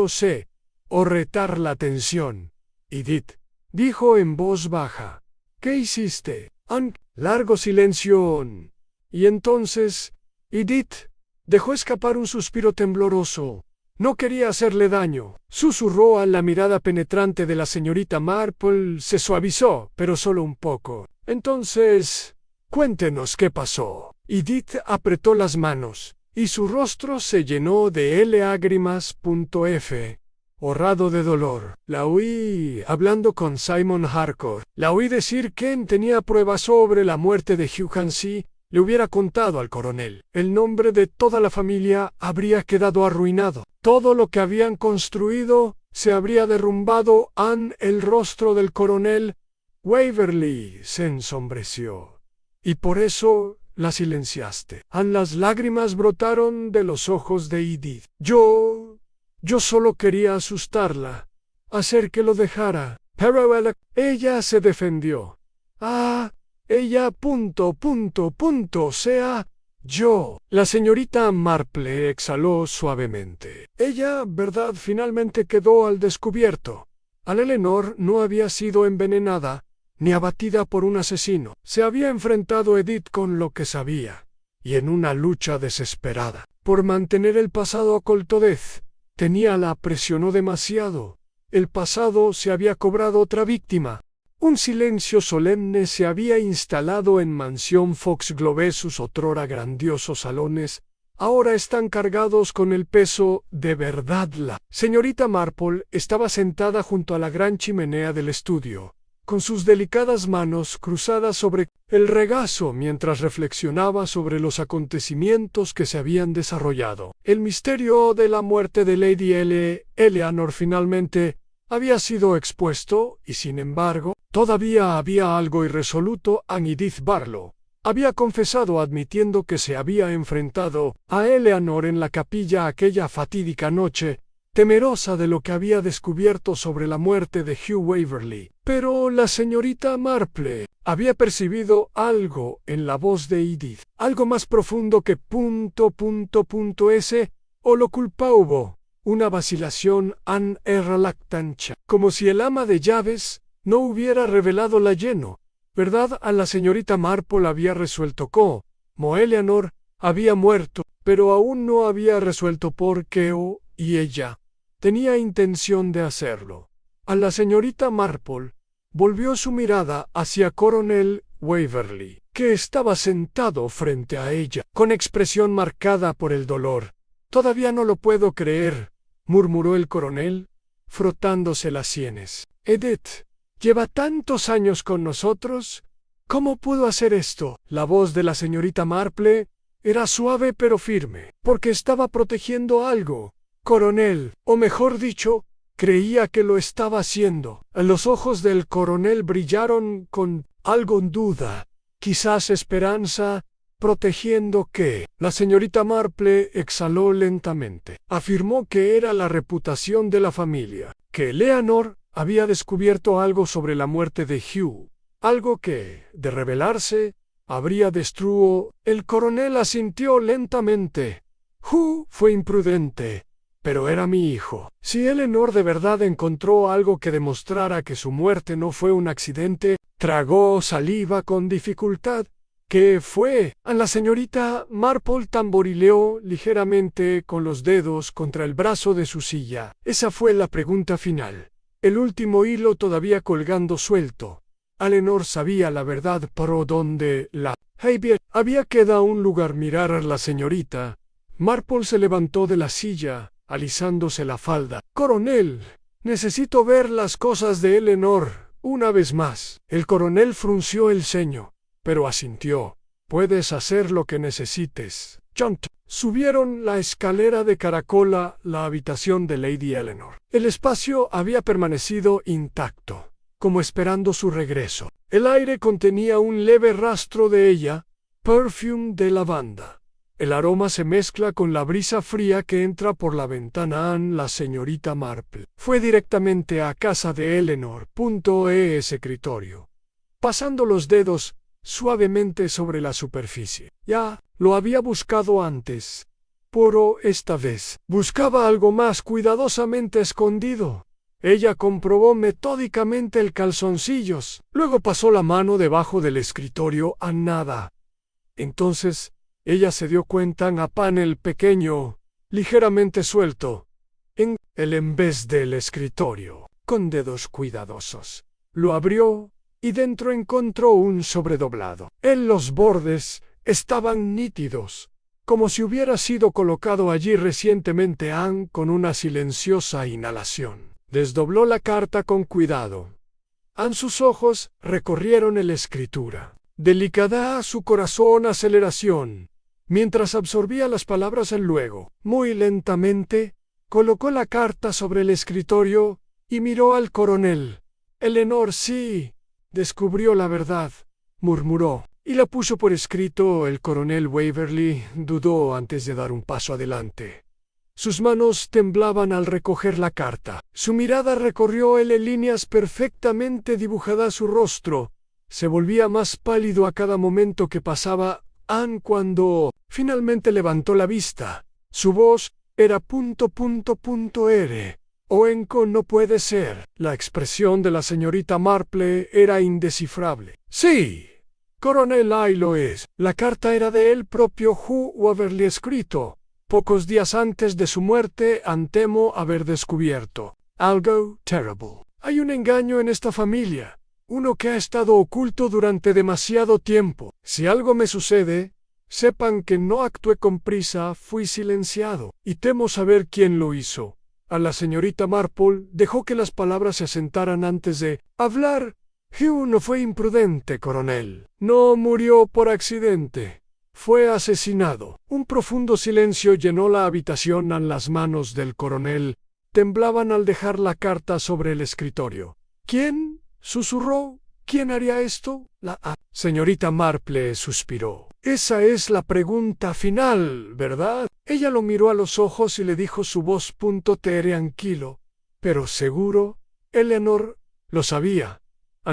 C o retar la atención. «Edith», dijo en voz baja, «¿qué hiciste?» Largo silencio. Y entonces Edith dejó escapar un suspiro tembloroso. No quería hacerle daño. Susurró a la mirada penetrante de la señorita Marple. Se suavizó, pero solo un poco. «Entonces, cuéntenos qué pasó». Edith apretó las manos, y su rostro se llenó de lágrimas. Horrado de dolor. La oí hablando con Simon Harcourt. La oí decir que tenía pruebas sobre la muerte de Hugh Hansey. Le hubiera contado al coronel. El nombre de toda la familia habría quedado arruinado. Todo lo que habían construido se habría derrumbado. El rostro del coronel Waverley se ensombreció. «¿Y por eso la silenciaste. Las lágrimas brotaron de los ojos de Edith. Yo solo quería asustarla, hacer que lo dejara. Pero ella se defendió. Ella, sea yo. La señorita Marple exhaló suavemente. Ella, verdad, finalmente quedó al descubierto. Eleanor no había sido envenenada, ni abatida por un asesino. Se había enfrentado Edith con lo que sabía, y en una lucha desesperada. Por mantener el pasado oculto, la presionó demasiado. El pasado se había cobrado otra víctima. Un silencio solemne se había instalado en Mansión Foxglove. Sus otrora grandiosos salones ahora están cargados con el peso de verdad. La señorita Marple estaba sentada junto a la gran chimenea del estudio, con sus delicadas manos cruzadas sobre el regazo mientras reflexionaba sobre los acontecimientos que se habían desarrollado. El misterio de la muerte de Lady Eleanor finalmente había sido expuesto, y sin embargo, todavía había algo irresoluto. Edith Barlow había confesado admitiendo que se había enfrentado a Eleanor en la capilla aquella fatídica noche, temerosa de lo que había descubierto sobre la muerte de Hugh Waverley. Pero la señorita Marple había percibido algo en la voz de Edith, algo más profundo que ... o lo culpaba, una vacilación reluctancia, como si el ama de llaves no hubiera revelado la lleno. ¿Verdad? A la señorita Marple había resuelto cómo Eleanor había muerto, pero aún no había resuelto por qué y ella tenía intención de hacerlo. A la señorita Marple volvió su mirada hacia Coronel Waverley, que estaba sentado frente a ella, con expresión marcada por el dolor. «Todavía no lo puedo creer», murmuró el coronel, frotándose las sienes. «Edith lleva tantos años con nosotros. ¿Cómo pudo hacer esto?» La voz de la señorita Marple era suave pero firme, porque estaba protegiendo algo. «Coronel, o mejor dicho, creía que lo estaba haciendo». Los ojos del coronel brillaron con algo en duda, quizás esperanza. «¿Protegiendo qué?» La señorita Marple exhaló lentamente. Afirmó que era la reputación de la familia, que Eleanor había descubierto algo sobre la muerte de Hugh, algo que, de revelarse, habría destruido. El coronel asintió lentamente. «Hugh fue imprudente, pero era mi hijo. Si Eleanor de verdad encontró algo que demostrara que su muerte no fue un accidente», tragó saliva con dificultad. «¿Qué fue?» La señorita Marple tamborileó ligeramente con los dedos contra el brazo de su silla. Esa fue la pregunta final, el último hilo todavía colgando suelto. Eleanor sabía la verdad, pero ¿dónde la había quedado un lugar? Mirar a la señorita Marple se levantó de la silla, alisándose la falda. «Coronel, necesito ver las cosas de Eleanor una vez más». El coronel frunció el ceño, pero asintió. «Puedes hacer lo que necesites, John». Subieron la escalera de caracol a la habitación de Lady Eleanor. El espacio había permanecido intacto, como esperando su regreso. El aire contenía un leve rastro de ella, perfume de lavanda. El aroma se mezcla con la brisa fría que entra por la ventana. La señorita Marple fue directamente a casa de Eleanor. Escritorio, pasando los dedos suavemente sobre la superficie. Ya lo había buscado antes, pero esta vez buscaba algo más cuidadosamente escondido. Ella comprobó metódicamente el calzoncillos, luego pasó la mano debajo del escritorio. Nada. Entonces ella se dio cuenta en un panel pequeño, ligeramente suelto, en vez del escritorio. Con dedos cuidadosos lo abrió y dentro encontró un sobredoblado. En los bordes estaban nítidos, como si hubiera sido colocado allí recientemente. Con una silenciosa inhalación desdobló la carta con cuidado. Sus ojos recorrieron la escritura. Delicada su corazón aceleración, mientras absorbía las palabras. Luego, muy lentamente, colocó la carta sobre el escritorio y miró al coronel. «Eleanor sí descubrió la verdad», murmuró. y la puso por escrito. El coronel Waverly dudó antes de dar un paso adelante. Sus manos temblaban al recoger la carta. Su mirada recorrió líneas perfectamente dibujadas su rostro. Se volvía más pálido a cada momento que pasaba. Cuando finalmente levantó la vista, su voz era ... Oenco no puede ser. La expresión de la señorita Marple era indescifrable. Sí, coronel, ahí lo es. La carta era de él propio Waverly escrito pocos días antes de su muerte. Temo haber descubierto algo terrible. Hay un engaño en esta familia, uno que ha estado oculto durante demasiado tiempo. Si algo me sucede, sepan que no actué con prisa, fui silenciado, y temo saber quién lo hizo. A la señorita Marple dejó que las palabras se asentaran antes de hablar. Hugh no fue imprudente, coronel. No murió por accidente. Fue asesinado. Un profundo silencio llenó la habitación. Las manos del coronel temblaban al dejar la carta sobre el escritorio. ¿Quién?, susurró. ¿Quién haría esto? Señorita Marple suspiró. Esa es la pregunta final, ¿verdad? Ella lo miró a los ojos y le dijo su voz tranquilo, pero seguro. Eleanor lo sabía.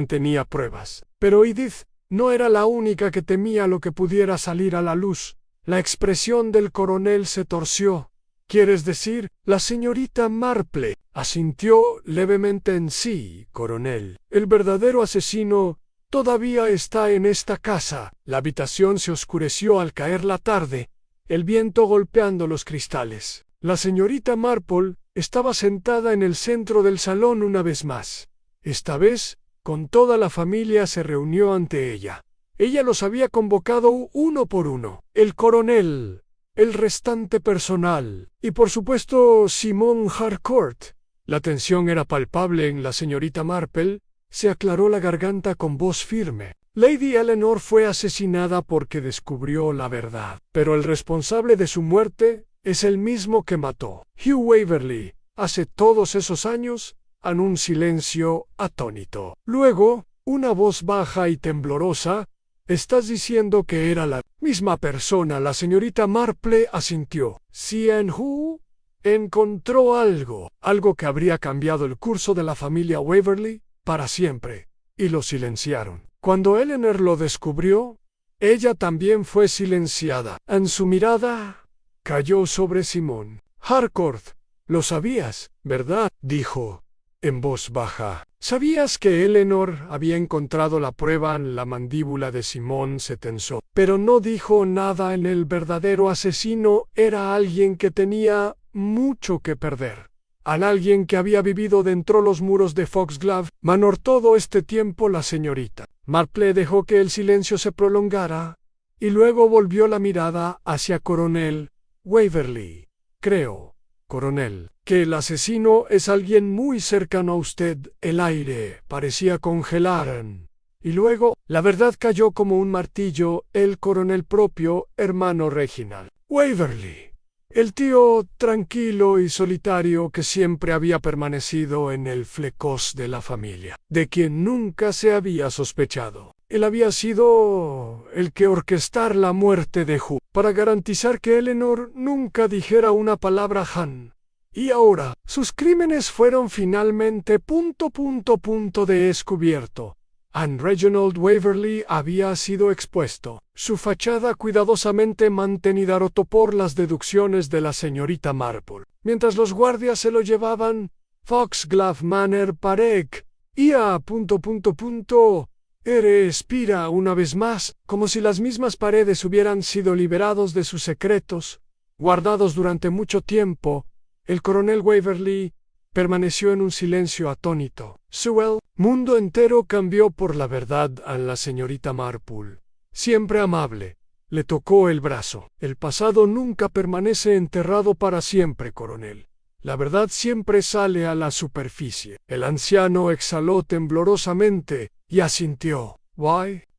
Tenía pruebas. Pero Edith no era la única que temía lo que pudiera salir a la luz. La expresión del coronel se torció. ¿Quieres decir? La señorita Marple asintió levemente. Sí, coronel. El verdadero asesino todavía está en esta casa. La habitación se oscureció al caer la tarde, el viento golpeando los cristales. La señorita Marple estaba sentada en el centro del salón una vez más. Esta vez, con toda la familia se reunió ante ella. Ella los había convocado uno por uno. El coronel, el restante personal, y por supuesto Simon Harcourt. La tensión era palpable en la señorita Marple. Se aclaró la garganta con voz firme. Lady Eleanor fue asesinada porque descubrió la verdad, pero el responsable de su muerte es el mismo que mató Hugh Waverly hace todos esos años. Un silencio atónito. Luego, una voz baja y temblorosa. ¿Estás diciendo que era la misma persona? La señorita Marple asintió. Si Hugh encontró algo que habría cambiado el curso de la familia Waverly para siempre, y lo silenciaron. Cuando Eleanor lo descubrió, ella también fue silenciada. Su mirada cayó sobre Simón. Harcourt, lo sabías, ¿verdad?, dijo en voz baja. ¿Sabías que Eleanor había encontrado la prueba en la mandíbula de Simón? Se tensó, pero no dijo nada. El verdadero asesino era alguien que tenía mucho que perder. Alguien que había vivido dentro los muros de Foxglove Manor todo este tiempo. La señorita Marple dejó que el silencio se prolongara, y luego volvió la mirada hacia coronel Waverly. Creo, coronel, que el asesino es alguien muy cercano a usted. El aire parecía congelar. Y luego, la verdad cayó como un martillo. El coronel propio hermano Reginald Waverly. El tío tranquilo y solitario que siempre había permanecido en el flecos de la familia, de quien nunca se había sospechado. Él había sido el que orquestar la muerte de Hugh, para garantizar que Eleanor nunca dijera una palabra. Y ahora, sus crímenes fueron finalmente descubierto. Reginald Waverly había sido expuesto, su fachada cuidadosamente mantenida roto por las deducciones de la señorita Marple. Mientras los guardias se lo llevaban, Foxglove Manor Park, y respira una vez más, como si las mismas paredes hubieran sido liberados de sus secretos, guardados durante mucho tiempo. El coronel Waverly permaneció en un silencio atónito. Su mundo entero cambió por la verdad. A la señorita Marple, siempre amable, le tocó el brazo. El pasado nunca permanece enterrado para siempre, coronel. La verdad siempre sale a la superficie. El anciano exhaló temblorosamente y asintió.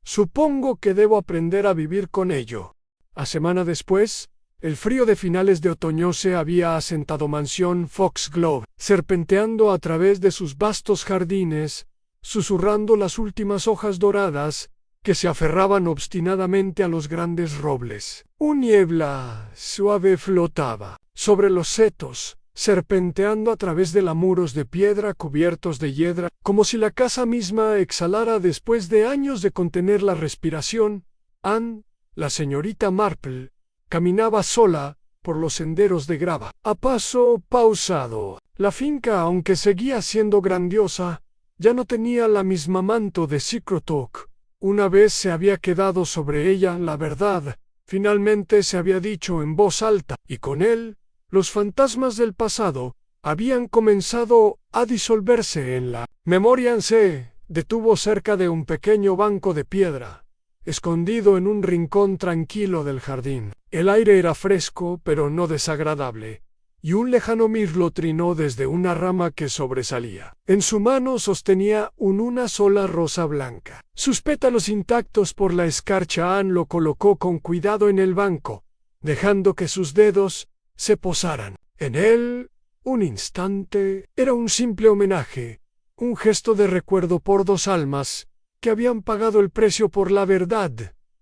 Supongo que debo aprender a vivir con ello. A semana después, el frío de finales de otoño se había asentado mansión Foxglove, serpenteando a través de sus vastos jardines, susurrando las últimas hojas doradas que se aferraban obstinadamente a los grandes robles. Una niebla suave flotaba sobre los setos, serpenteando a través de muros de piedra cubiertos de hiedra, como si la casa misma exhalara después de años de contener la respiración. Anne, la señorita Marple, caminaba sola por los senderos de grava, a paso pausado. La finca, aunque seguía siendo grandiosa, ya no tenía la misma manto de Secret Oak. Una vez se había quedado sobre ella la verdad, finalmente se había dicho en voz alta, y con él, los fantasmas del pasado habían comenzado a disolverse en la memoria. Se detuvo cerca de un pequeño banco de piedra, escondido en un rincón tranquilo del jardín. El aire era fresco, pero no desagradable, y un lejano mirlo trinó desde una rama que sobresalía. En su mano sostenía una sola rosa blanca. Sus pétalos intactos por la escarcha. Anne lo colocó con cuidado en el banco, dejando que sus dedos se posaran en él un instante. Era un simple homenaje, un gesto de recuerdo por dos almas que habían pagado el precio por la verdad.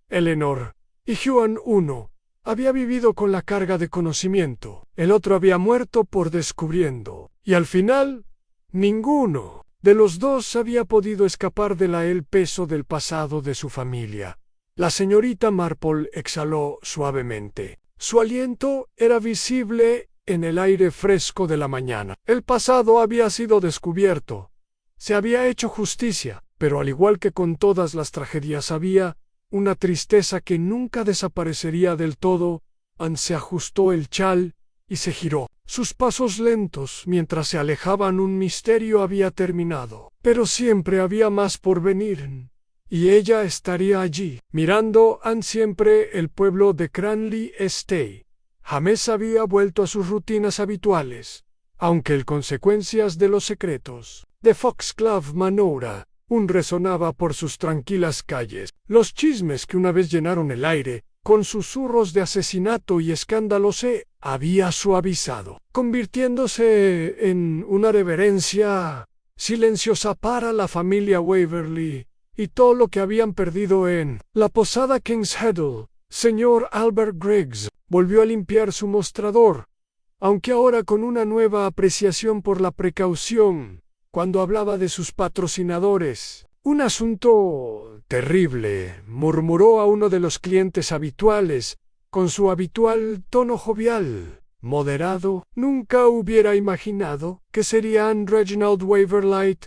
Eleanor y Juan, uno había vivido con la carga de conocimiento, el otro había muerto por descubriendo, y al final, ninguno de los dos había podido escapar el peso del pasado de su familia. La señorita Marple exhaló suavemente. Su aliento era visible en el aire fresco de la mañana. El pasado había sido descubierto. Se había hecho justicia, pero al igual que con todas las tragedias había una tristeza que nunca desaparecería del todo. Anne se ajustó el chal y se giró. Sus pasos lentos mientras se alejaban. Un misterio había terminado, pero siempre había más por venir. Y ella estaría allí, mirando. Anne siempre el pueblo de Cranley Estate. Jamás había vuelto a sus rutinas habituales, aunque las consecuencias de los secretos de Foxglove Manor resonaba por sus tranquilas calles. Los chismes que una vez llenaron el aire, con susurros de asesinato y escándalo, se había suavizado, convirtiéndose en una reverencia silenciosa para la familia Waverley y todo lo que habían perdido en la posada King's Heddle. Señor Albert Griggs volvió a limpiar su mostrador, aunque ahora con una nueva apreciación por la precaución, cuando hablaba de sus patrocinadores. Un asunto terrible, murmuró a uno de los clientes habituales, con su habitual tono jovial, moderado. Nunca hubiera imaginado que sería Anne Reginald Waverley.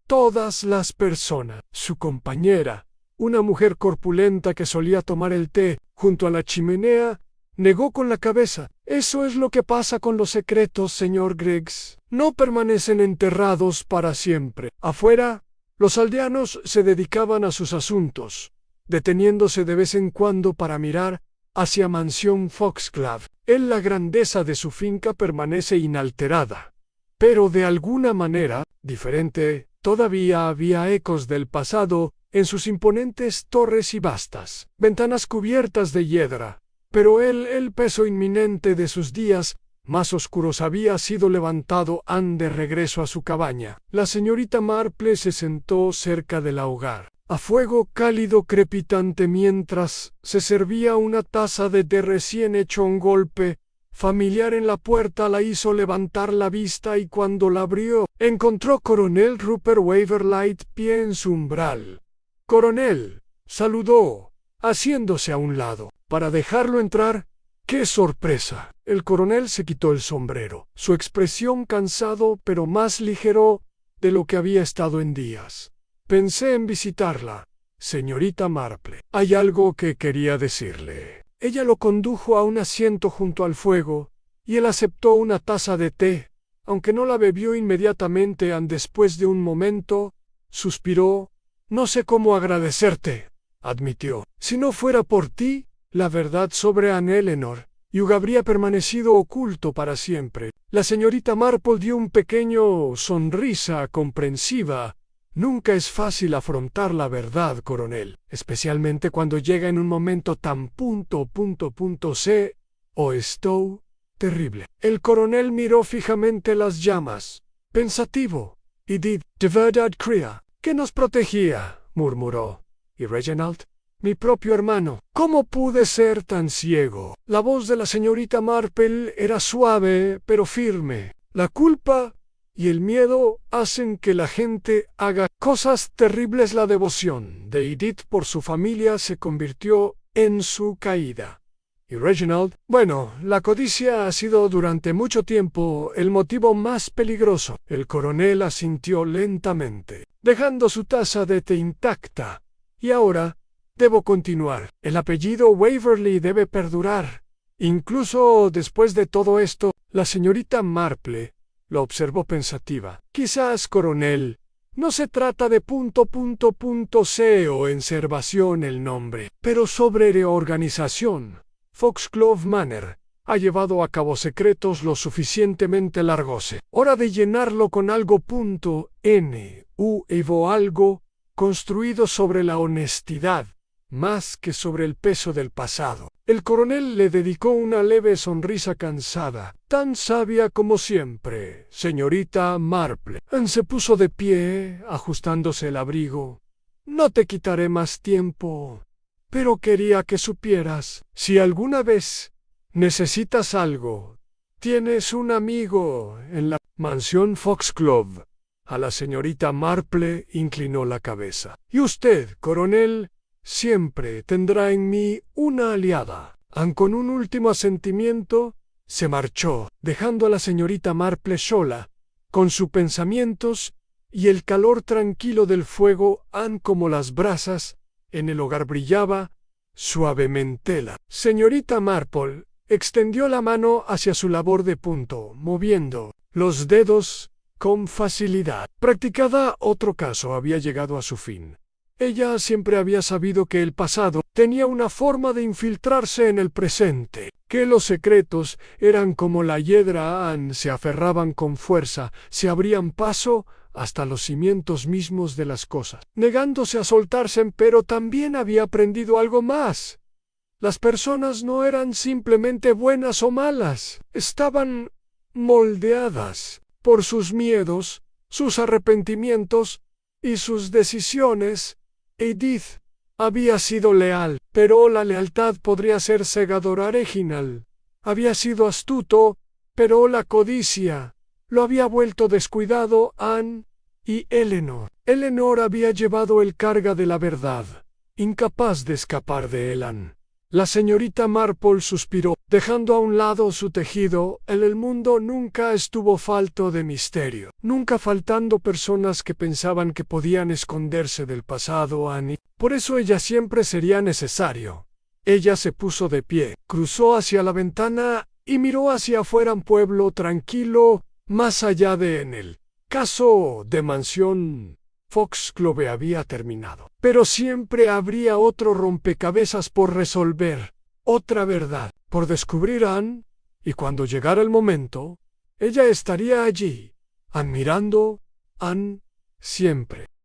Todas las personas, su compañera, una mujer corpulenta que solía tomar el té junto a la chimenea, negó con la cabeza. Eso es lo que pasa con los secretos, señor Griggs. No permanecen enterrados para siempre. Afuera, los aldeanos se dedicaban a sus asuntos, deteniéndose de vez en cuando para mirar hacia Mansión Foxglove. La grandeza de su finca permanece inalterada, pero de alguna manera diferente. Todavía había ecos del pasado en sus imponentes torres y vastas ventanas cubiertas de hiedra, pero el peso inminente de sus días más oscuros había sido levantado. Anne de regreso a su cabaña. La señorita Marple se sentó cerca del hogar, a fuego cálido crepitante, mientras se servía una taza de té recién hecho. Un golpe familiar en la puerta la hizo levantar la vista, y cuando la abrió, encontró Coronel Rupert Waverley pie en su umbral. «Coronel», saludó, haciéndose a un lado, para dejarlo entrar. ¡Qué sorpresa! El coronel se quitó el sombrero, su expresión cansado pero más ligero de lo que había estado en días. «Pensé en visitarla, señorita Marple. Hay algo que quería decirle». Ella lo condujo a un asiento junto al fuego, y él aceptó una taza de té, aunque no la bebió inmediatamente. Después de un momento, suspiró. «No sé cómo agradecerte», admitió. «Si no fuera por ti, la verdad sobre Anne Eleanor Hugh habría permanecido oculto para siempre». La señorita Marple dio un pequeño sonrisa comprensiva. «Nunca es fácil afrontar la verdad, coronel, especialmente cuando llega en un momento tan C o esto terrible». El coronel miró fijamente las llamas, pensativo. «¿Y de verdad creía que nos protegía?», murmuró. ¿Y Reginald? Mi propio hermano. ¿Cómo pude ser tan ciego? La voz de la señorita Marple era suave, pero firme. La culpa y el miedo hacen que la gente haga cosas terribles. La devoción de Edith por su familia se convirtió en su caída. ¿Y Reginald? Bueno, la codicia ha sido durante mucho tiempo el motivo más peligroso. El coronel asintió lentamente, dejando su taza de té intacta. Y ahora debo continuar. El apellido Waverley debe perdurar. Incluso después de todo esto, la señorita Marple lo observó pensativa. Quizás, coronel, no se trata de C o enservación el nombre, pero sobre reorganización. Foxglove Manor ha llevado a cabo secretos lo suficientemente largos. Hora de llenarlo con algo Evo algo construido sobre la honestidad, más que sobre el peso del pasado. El coronel le dedicó una leve sonrisa cansada, tan sabia como siempre, señorita Marple. Se puso de pie, ajustándose el abrigo. No te quitaré más tiempo, pero quería que supieras, si alguna vez necesitas algo, tienes un amigo en la mansión Foxglove. A la señorita Marple inclinó la cabeza. Y usted, coronel, siempre tendrá en mí una aliada. Con un último asentimiento, se marchó, dejando a la señorita Marple sola, con sus pensamientos y el calor tranquilo del fuego. Como las brasas en el hogar brillaba suavemente. La señorita Marple extendió la mano hacia su labor de punto, moviendo los dedos con facilidad. Practicada, otro caso había llegado a su fin. Ella siempre había sabido que el pasado tenía una forma de infiltrarse en el presente, que los secretos eran como la hiedra, se aferraban con fuerza, se abrían paso hasta los cimientos mismos de las cosas, negándose a soltarse. Pero también había aprendido algo más. Las personas no eran simplemente buenas o malas, estaban moldeadas por sus miedos, sus arrepentimientos y sus decisiones. Edith había sido leal, pero la lealtad podría ser cegadora. Reginald había sido astuto, pero la codicia lo había vuelto descuidado. Anne y Eleanor. Eleanor había llevado el carga de la verdad, incapaz de escapar de Anne. La señorita Marple suspiró, dejando a un lado su tejido. En el mundo nunca estuvo falto de misterio, nunca faltando personas que pensaban que podían esconderse del pasado. Annie. Por eso ella siempre sería necesario. Ella se puso de pie, cruzó hacia la ventana y miró hacia afuera. Un pueblo tranquilo, más allá de el caso de mansión Foxglove había terminado. Pero siempre habría otro rompecabezas por resolver, otra verdad por descubrir. Anne, y cuando llegara el momento, ella estaría allí, admirando. Anne, siempre.